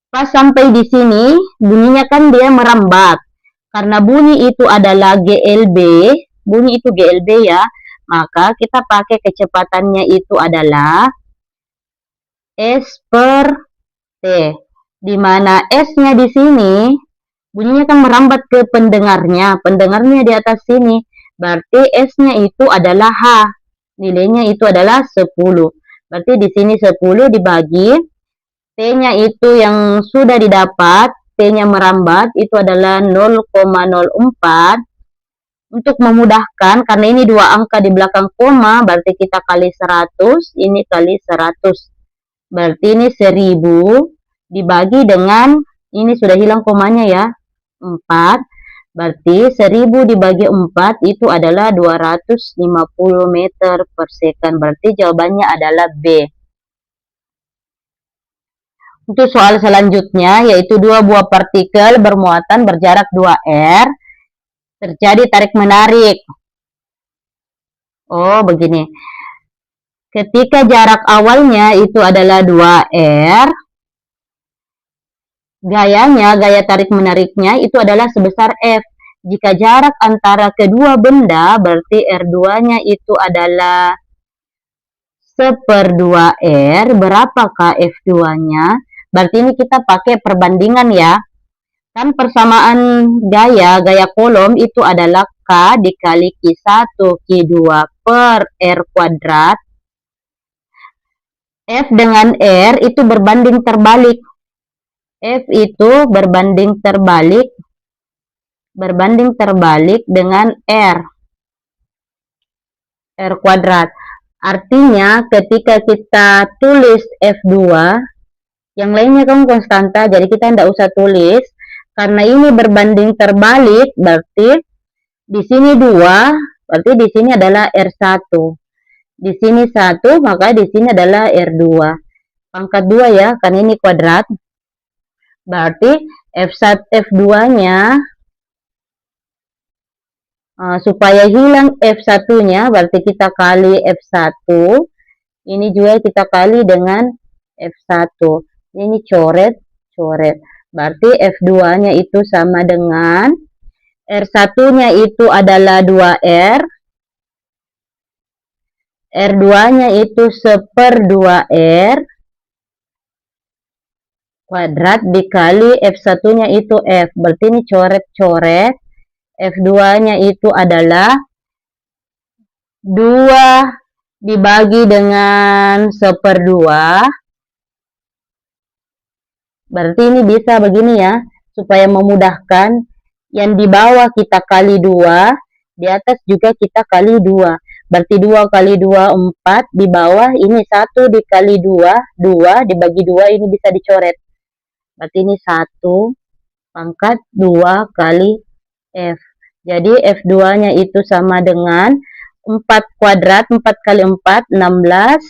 [SPEAKER 1] Pas sampai di sini, bunyinya kan dia merambat. Karena bunyi itu adalah GLB, bunyi itu GLB ya, maka kita pakai kecepatannya itu adalah S per T. Di mana S-nya di sini, bunyinya kan merambat ke pendengarnya. Pendengarnya di atas sini. Berarti S-nya itu adalah H. Nilainya itu adalah 10. Berarti di sini 10 dibagi. T-nya itu yang sudah didapat. T-nya merambat itu adalah 0,04. Untuk memudahkan, karena ini dua angka di belakang koma, berarti kita kali 100. Ini kali 100. Berarti ini 1000 dibagi dengan, ini sudah hilang komanya ya, 4. Berarti 1000 dibagi 4 itu adalah 250 meter per second. Berarti jawabannya adalah B. Untuk soal selanjutnya, yaitu dua buah partikel bermuatan berjarak 2R. Terjadi tarik-menarik. Oh, begini. Ketika jarak awalnya itu adalah 2R, gaya tarik-menariknya itu adalah sebesar F. Jika jarak antara kedua benda, berarti R2-nya itu adalah 1/2R. Berapakah F2-nya? Berarti ini kita pakai perbandingan ya. Kan persamaan gaya kolom itu adalah K dikali Q1, Q2 per R kuadrat. F dengan R itu berbanding terbalik. F itu berbanding terbalik dengan R kuadrat. Artinya ketika kita tulis F2, yang lainnya kan konstanta, jadi kita tidak usah tulis. Karena ini berbanding terbalik, berarti di sini 2, berarti di sini adalah R1. Di sini 1, maka di sini adalah R2. Pangkat 2 ya, karena ini kuadrat. Berarti F2-nya, supaya hilang F1-nya, berarti kita kali F1. Ini juga kita kali dengan F1. Ini coret. Berarti F2-nya itu sama dengan, R1-nya itu adalah 2R. R2-nya itu 1/2R. Kuadrat dikali F1-nya itu F. Berarti ini coret-coret. F2-nya itu adalah 2 dibagi dengan 1/2. Berarti ini bisa begini ya. Supaya memudahkan. Yang di bawah kita kali 2. Di atas juga kita kali 2. Berarti 2 kali 2, 4. Di bawah ini 1 dikali 2. 2 dibagi 2 ini bisa dicoret. Berarti ini 1 pangkat 2 kali F. Jadi F2-nya itu sama dengan 4 kuadrat, 4 kali 4, 16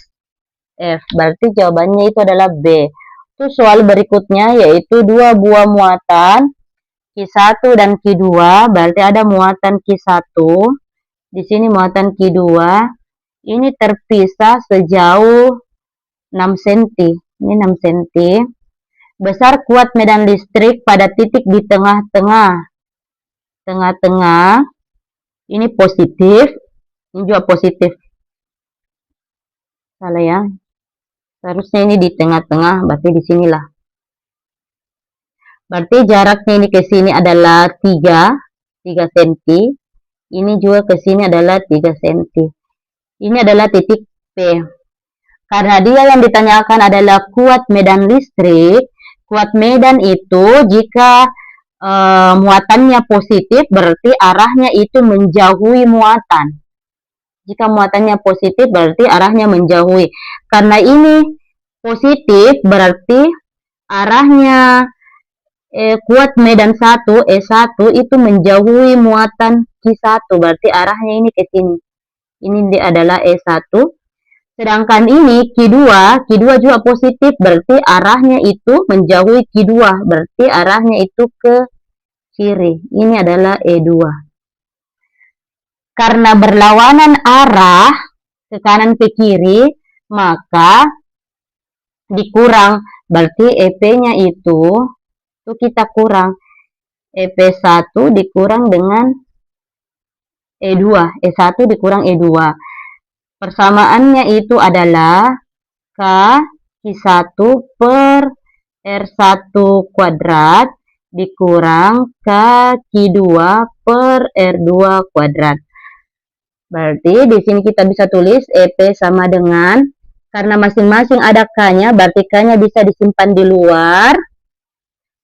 [SPEAKER 1] F. Berarti jawabannya itu adalah B. Terus soal berikutnya yaitu 2 buah muatan Q1 dan Q2. Berarti ada muatan Q1. Di sini muatan Q2. Ini terpisah sejauh 6 cm. Ini 6 cm. Besar kuat medan listrik pada titik di tengah-tengah. Tengah-tengah. Ini positif. Ini juga positif. Salah ya. Seharusnya ini di tengah-tengah. Berarti di sinilah. Berarti jaraknya ini ke sini adalah 3 cm. Ini juga ke sini adalah 3 cm. Ini adalah titik P. Karena dia yang ditanyakan adalah kuat medan listrik. Kuat medan itu jika muatannya positif berarti arahnya itu menjauhi muatan. Jika muatannya positif berarti arahnya menjauhi. Karena ini positif berarti arahnya kuat medan 1, E1 itu menjauhi muatan Q1. Berarti arahnya ini ke sini. Ini dia adalah E1. Sedangkan ini Q2 juga positif. Berarti arahnya itu menjauhi Q2. Berarti arahnya itu ke kiri. Ini adalah E2. Karena berlawanan arah ke kanan ke kiri, maka dikurang. Berarti EP-nya itu kita kurang. EP1 dikurang dengan E2. E1 dikurang E2. Persamaannya itu adalah K Q1 per R1 kuadrat dikurang K Q2 per R2 kuadrat. Berarti di sini kita bisa tulis EP sama dengan, karena masing-masing ada K-nya, berarti K-nya bisa disimpan di luar.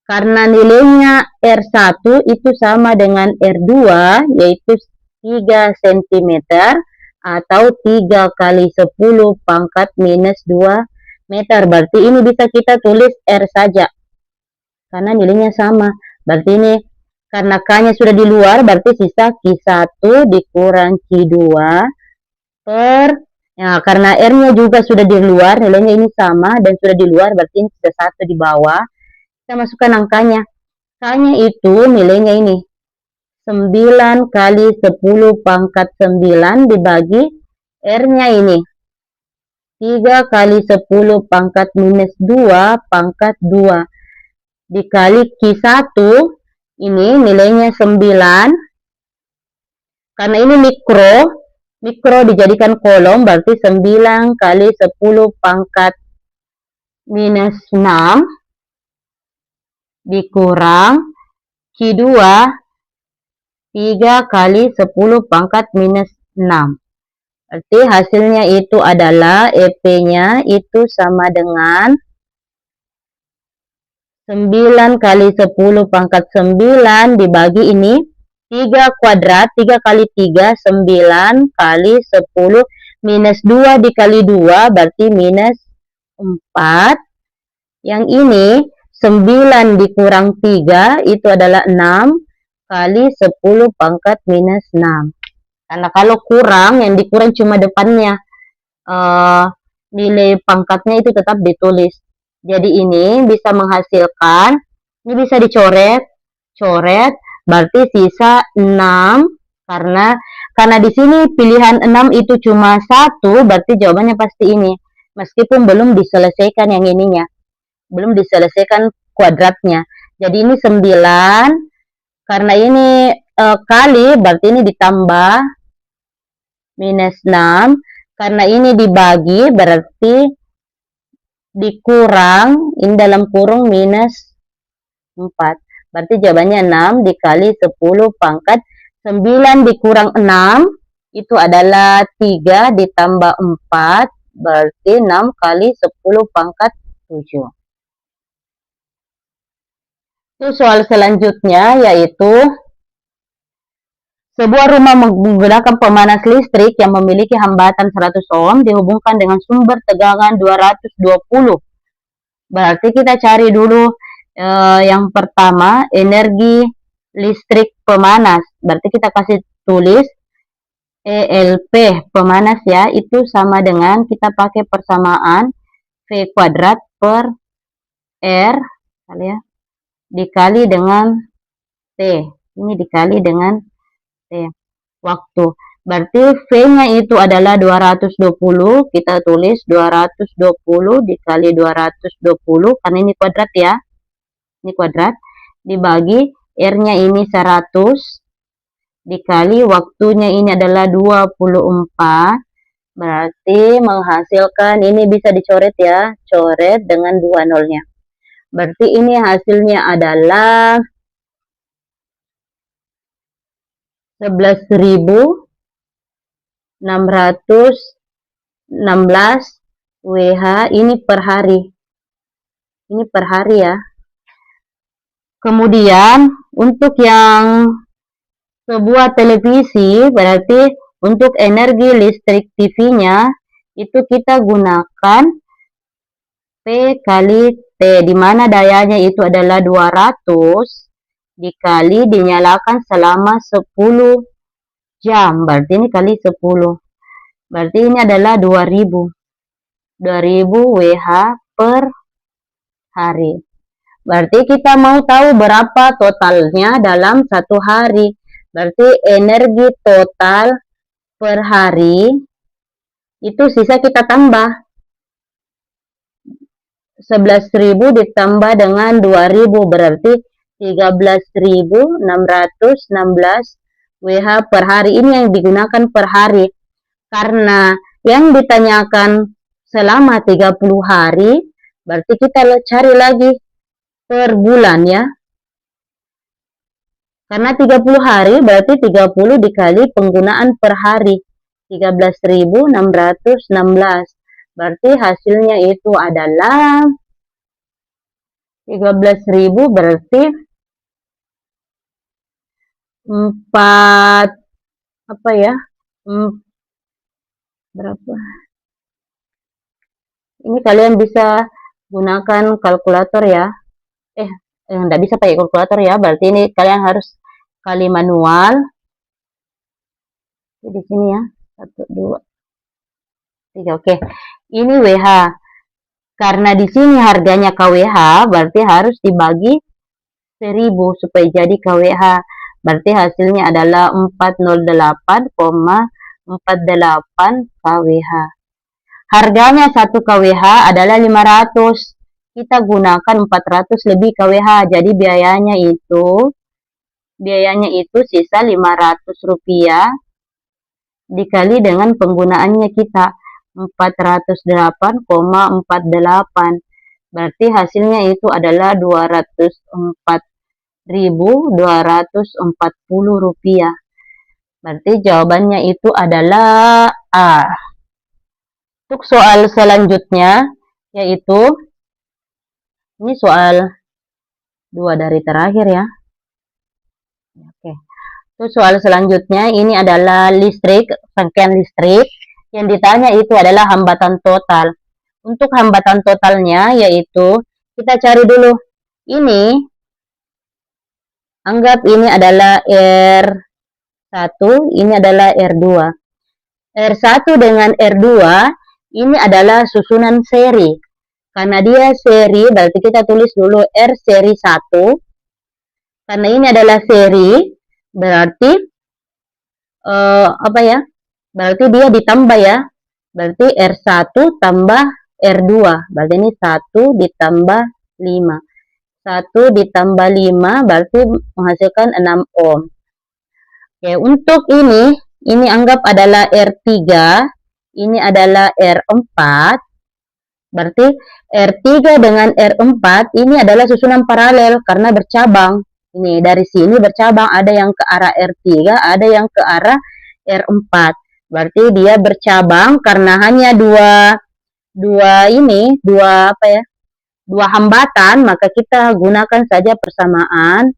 [SPEAKER 1] Karena nilainya R1 itu sama dengan R2, yaitu 3 cm, atau 3 kali 10 pangkat minus 2 meter. Berarti ini bisa kita tulis R saja. Karena nilainya sama. Berarti ini karena K-nya sudah di luar, berarti sisa Q1 dikurang Q2 per, ya, karena R-nya juga sudah di luar, nilainya ini sama dan sudah di luar, berarti ini sudah 1 di bawah. Kita masukkan angkanya. K-nya itu nilainya ini. 9 kali 10 pangkat 9 dibagi R-nya ini. 3 kali 10 pangkat minus 2 pangkat 2. Dikali Q1, ini nilainya 9. Karena ini mikro dijadikan kolom, berarti 9 kali 10 pangkat minus 6 dikurang Q2 3 kali 10 pangkat minus 6. Berarti hasilnya itu adalah EP-nya itu sama dengan 9 kali 10 pangkat 9 dibagi ini 3 kuadrat, 3 kali 3, 9 kali 10 minus 2 dikali 2 berarti minus 4. Yang ini 9 dikurang 3 itu adalah 6 kali 10 pangkat minus 6. Karena kalau kurang, yang dikurang cuma depannya. Nilai pangkatnya itu tetap ditulis. Jadi ini bisa menghasilkan, ini bisa dicoret, berarti sisa 6. Karena di sini pilihan 6 itu cuma 1, berarti jawabannya pasti ini. Meskipun belum diselesaikan yang ininya. Belum diselesaikan kuadratnya. Jadi ini 9. Karena ini kali, berarti ini ditambah minus 6. Karena ini dibagi, berarti dikurang, ini dalam kurung minus 4. Berarti jawabannya 6 dikali 10 pangkat 9 dikurang 6. Itu adalah 3 ditambah 4. Berarti 6 kali 10 pangkat 7. Itu soal selanjutnya yaitu sebuah rumah menggunakan pemanas listrik yang memiliki hambatan 100 ohm dihubungkan dengan sumber tegangan 220. Berarti kita cari dulu Yang pertama, energi listrik pemanas. Berarti kita kasih tulis ELP pemanas ya, itu sama dengan kita pakai persamaan V kuadrat per R ya, dikali dengan T. Ini dikali dengan T. Waktu. Berarti V-nya itu adalah 220. Kita tulis 220 dikali 220. Karena ini kuadrat ya. Ini kuadrat. Dibagi R-nya ini 100. Dikali waktunya ini adalah 24. Berarti menghasilkan, ini bisa dicoret ya. Coret dengan 2 nolnya. Berarti ini hasilnya adalah 11.616 WH ini per hari. Ini per hari ya. Kemudian untuk yang sebuah televisi, berarti untuk energi listrik TV-nya itu kita gunakan P kali T, di mana dayanya itu adalah 200 dikali dinyalakan selama 10 jam. Berarti ini kali 10. Berarti ini adalah 2000 WH per hari. Berarti kita mau tahu berapa totalnya dalam satu hari. Berarti energi total per hari itu sisa kita tambah. 11.000 ditambah dengan 2.000 berarti 13.616 WH per hari. Ini yang digunakan per hari. Karena yang ditanyakan selama 30 hari, berarti kita cari lagi per bulan ya. Karena 30 hari berarti 30 dikali penggunaan per hari. 13.616. Berarti hasilnya itu adalah 13.000 berarti 4 apa ya? Berapa? Ini kalian bisa gunakan kalkulator ya. Enggak bisa pakai kalkulator ya. Berarti ini kalian harus kali manual. Di sini ya. 1, 2, 3. Oke. Ini WH. Karena di sini harganya KWH, berarti harus dibagi 1000 supaya jadi KWH. Berarti hasilnya adalah 408,48 KWH. Harganya 1 KWH adalah 500. Kita gunakan 400 lebih KWH. Jadi biayanya itu sisa 500 rupiah dikali dengan penggunaannya kita 408,48. Berarti hasilnya itu adalah 204.240 rupiah. Berarti jawabannya itu adalah A. Untuk soal selanjutnya yaitu ini soal 2 dari terakhir ya. Oke. Untuk soal selanjutnya ini adalah listrik, rangkaian listrik. Yang ditanya itu adalah hambatan total. Untuk hambatan totalnya yaitu kita cari dulu. Ini anggap ini adalah R1, ini adalah R2. R1 dengan R2 ini adalah susunan seri. Karena dia seri, berarti kita tulis dulu R seri 1. Karena ini adalah seri, berarti apa ya? Berarti dia ditambah ya. Berarti R1 tambah R2. Berarti ini 1 ditambah 5. 1 ditambah 5 berarti menghasilkan 6 ohm. Oke, untuk ini anggap adalah R3. Ini adalah R4. Berarti R3 dengan R4 ini adalah susunan paralel karena bercabang. Ini dari sini bercabang, ada yang ke arah R3, ada yang ke arah R4. Berarti dia bercabang karena hanya dua hambatan, maka kita gunakan saja persamaan.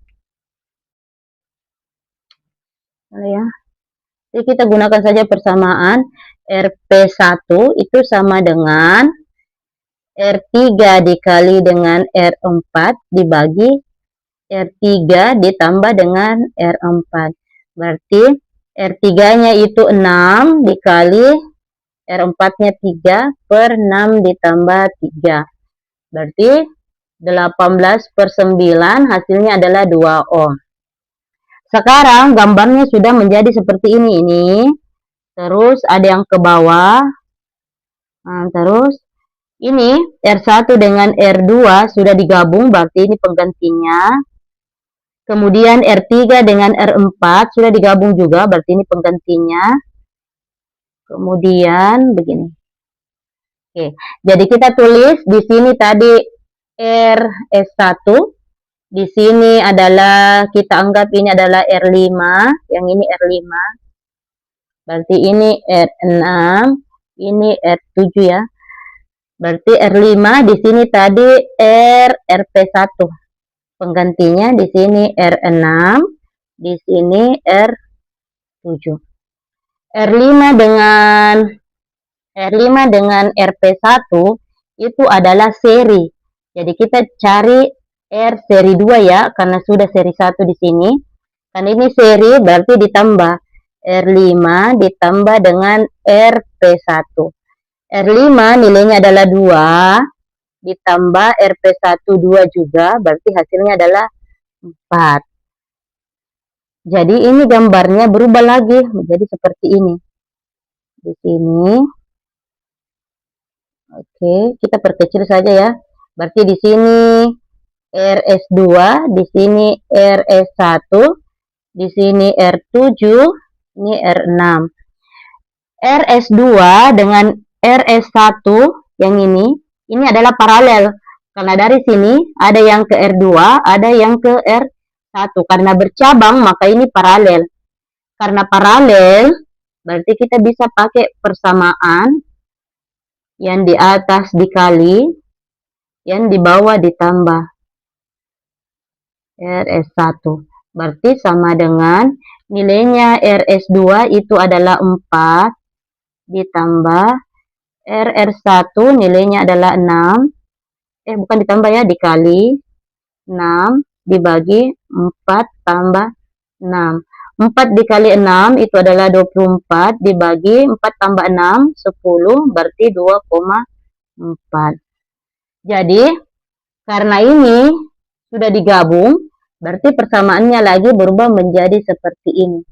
[SPEAKER 1] Ya. Jadi kita gunakan saja persamaan RP1 itu sama dengan R3 dikali dengan R4 dibagi R3 ditambah dengan R4. Berarti R3-nya itu 6 dikali R4-nya 3 per 6 ditambah 3. Berarti 18/9 hasilnya adalah 2 ohm. Sekarang gambarnya sudah menjadi seperti ini. Terus ada yang ke bawah. Nah, terus ini R1 dengan R2 sudah digabung, berarti ini penggantinya. Kemudian R3 dengan R4 sudah digabung juga, berarti ini penggantinya. Kemudian begini. Oke, jadi kita tulis di sini tadi RS1. Di sini adalah, kita anggap ini adalah R5, yang ini R5. Berarti ini R6, ini R7 ya. Berarti R5 di sini tadi RP1. Penggantinya di sini R6, di sini R7. R5 dengan RP1 itu adalah seri. Jadi kita cari R seri 2 ya, karena sudah seri 1 di sini. Karena ini seri berarti ditambah R5 ditambah dengan RP1. R5 nilainya adalah 2 ditambah RP1 2 juga, berarti hasilnya adalah 4. Jadi ini gambarnya berubah lagi menjadi seperti ini. Di sini. Oke, kita perkecil saja ya. Berarti di sini RS2, di sini RS1, di sini R7, ini R6. RS2 dengan RS1 yang ini adalah paralel. Karena dari sini ada yang ke R2, ada yang ke R1. Karena bercabang maka ini paralel. Karena paralel berarti kita bisa pakai persamaan, yang di atas dikali, yang di bawah ditambah RS1. Berarti sama dengan nilainya RS2 itu adalah 4 ditambah RR1 nilainya adalah 6. Bukan ditambah ya, dikali 6 dibagi 4 tambah 6. 4 dikali 6 itu adalah 24, dibagi 4 tambah 6, 10, berarti 2,4. Jadi, karena ini sudah digabung, berarti persamaannya lagi berubah menjadi seperti ini.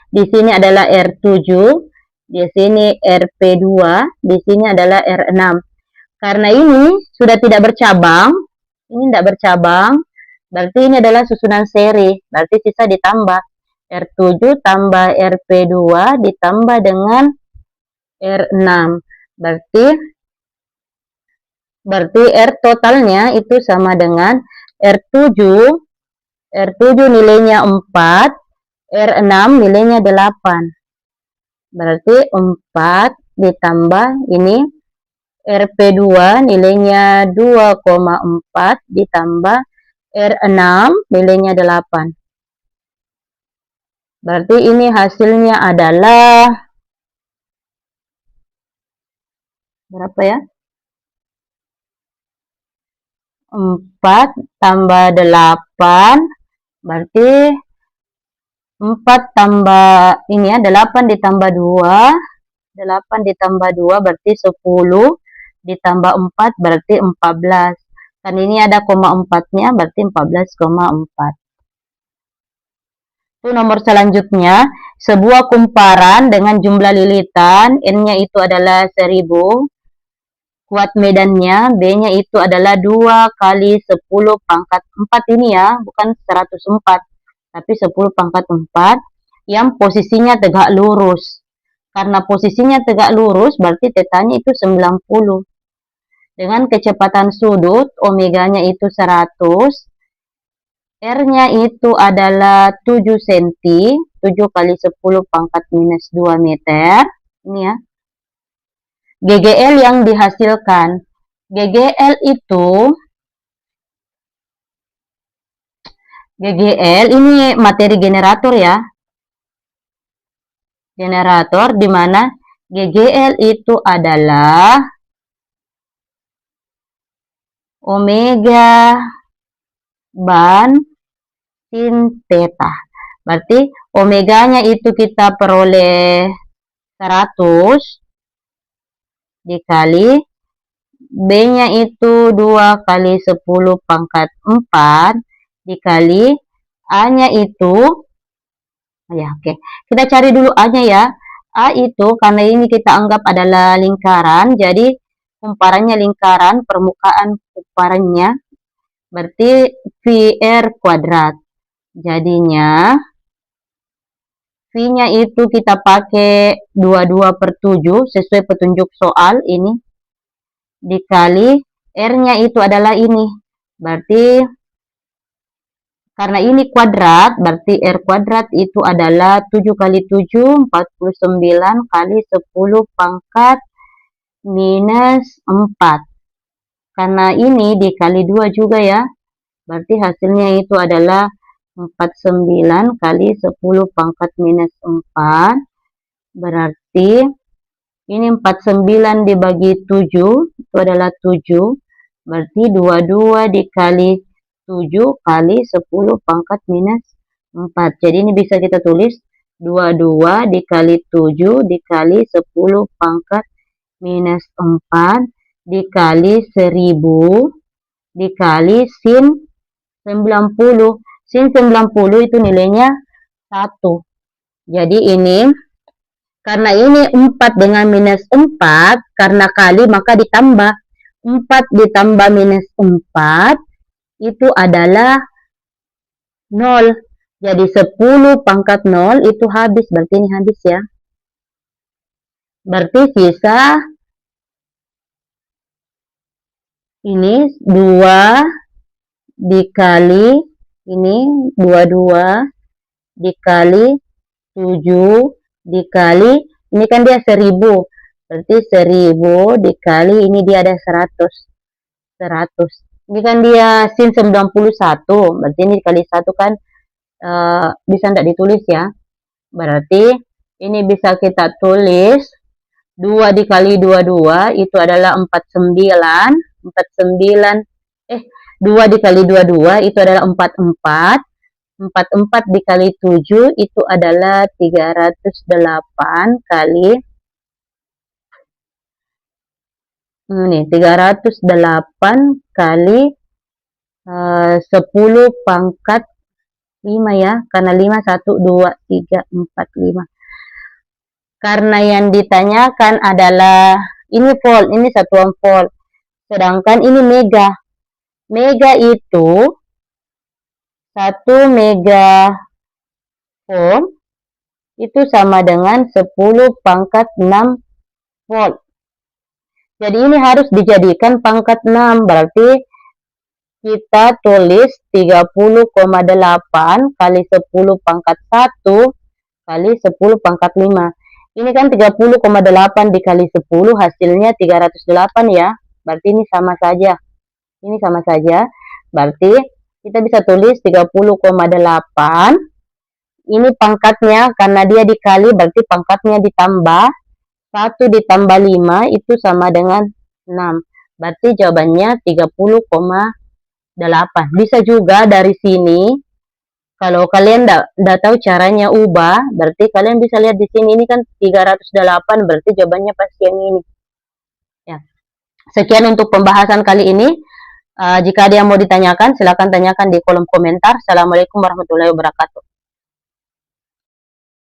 [SPEAKER 1] Di sini adalah R7, di sini RP2, di sini adalah R6. Karena ini sudah tidak bercabang, ini tidak bercabang, berarti ini adalah susunan seri, berarti sisa ditambah R7 tambah RP2 ditambah dengan R6. Berarti R totalnya itu sama dengan R7 nilainya 4, R6 nilainya 8. Berarti 4 ditambah ini RP2 nilainya 2,4 ditambah R6 nilainya 8. Berarti ini hasilnya adalah berapa ya? 4 tambah 8 berarti 4 tambah ini ya, 8 ditambah 2, 8 ditambah 2 berarti 10 ditambah 4 berarti 14. Dan ini ada koma 4-nya berarti 14,4. Itu nomor selanjutnya, sebuah kumparan dengan jumlah lilitan, N-nya itu adalah 1000, kuat medannya, B-nya itu adalah 2 kali 10 pangkat 4 ini ya, bukan 104, tapi 10 pangkat 4, yang posisinya tegak lurus. Karena posisinya tegak lurus, berarti tetanya itu 90. Dengan kecepatan sudut, omeganya itu 100, R-nya itu adalah 7 cm, 7 kali 10 pangkat minus 2 meter. Ini ya. GGL yang dihasilkan. GGL ini materi generator ya. Generator di mana GGL itu adalah omega ban sin theta. Berarti omeganya itu kita peroleh 100 dikali B-nya itu 2 kali 10 pangkat 4 dikali A-nya itu, ya oke. Kita cari dulu A-nya ya. A itu karena ini kita anggap adalah lingkaran, jadi kumparannya lingkaran, permukaan kumparannya berarti VR kuadrat. Jadinya V-nya itu kita pakai 22/7 sesuai petunjuk soal ini dikali R-nya itu adalah ini. Berarti karena ini kuadrat, berarti R kuadrat itu adalah 7 kali 7, 49 kali 10 pangkat minus 4. Karena ini dikali 2 juga ya. Berarti hasilnya itu adalah 49 kali 10 pangkat minus 4. Berarti ini 49 dibagi 7, itu adalah 7. Berarti 22 dikali 7 kali 10 pangkat minus 4. Jadi ini bisa kita tulis 22 dikali 7 dikali 10 pangkat minus 4 dikali 1000 dikali sin 90. Sin 90 itu nilainya 1. Jadi ini, karena ini 4 dengan minus 4, karena kali maka ditambah. 4 ditambah minus 4 itu adalah 0. Jadi 10 pangkat 0 itu habis. Berarti ini habis ya. Berarti sisa ini 2 dikali ini 22 dikali 7 dikali ini kan dia 1000. Berarti 1000 dikali ini dia ada 100. Ini kan dia sin 91. Berarti ini dikali 1 kan bisa tidak ditulis ya. Berarti ini bisa kita tulis 2 dikali 22 itu adalah 49. 2 dikali 22 itu adalah 44. 44 dikali 7 itu adalah 308 kali ini 308 kali 10 pangkat 5 ya, karena 5 1 2 3 4 5. Karena yang ditanyakan adalah ini volt, ini satuan volt. Sedangkan ini mega. Mega itu 1 mega volt itu sama dengan 10 pangkat 6 volt. Jadi ini harus dijadikan pangkat 6. Berarti kita tulis 30,8 kali 10 pangkat 1 kali 10 pangkat 5. Ini kan 30,8 dikali 10 hasilnya 308 ya. Berarti ini sama saja. Ini sama saja. Berarti kita bisa tulis 30,8. Ini pangkatnya karena dia dikali berarti pangkatnya ditambah. 1 ditambah 5 itu sama dengan 6. Berarti jawabannya 30,8. Bisa juga dari sini. Kalau kalian tidak tahu caranya ubah, berarti kalian bisa lihat di sini. Ini kan 308, berarti jawabannya pasti yang ini. Ya. Sekian untuk pembahasan kali ini. Jika ada yang mau ditanyakan, silakan tanyakan di kolom komentar. Assalamualaikum warahmatullahi wabarakatuh.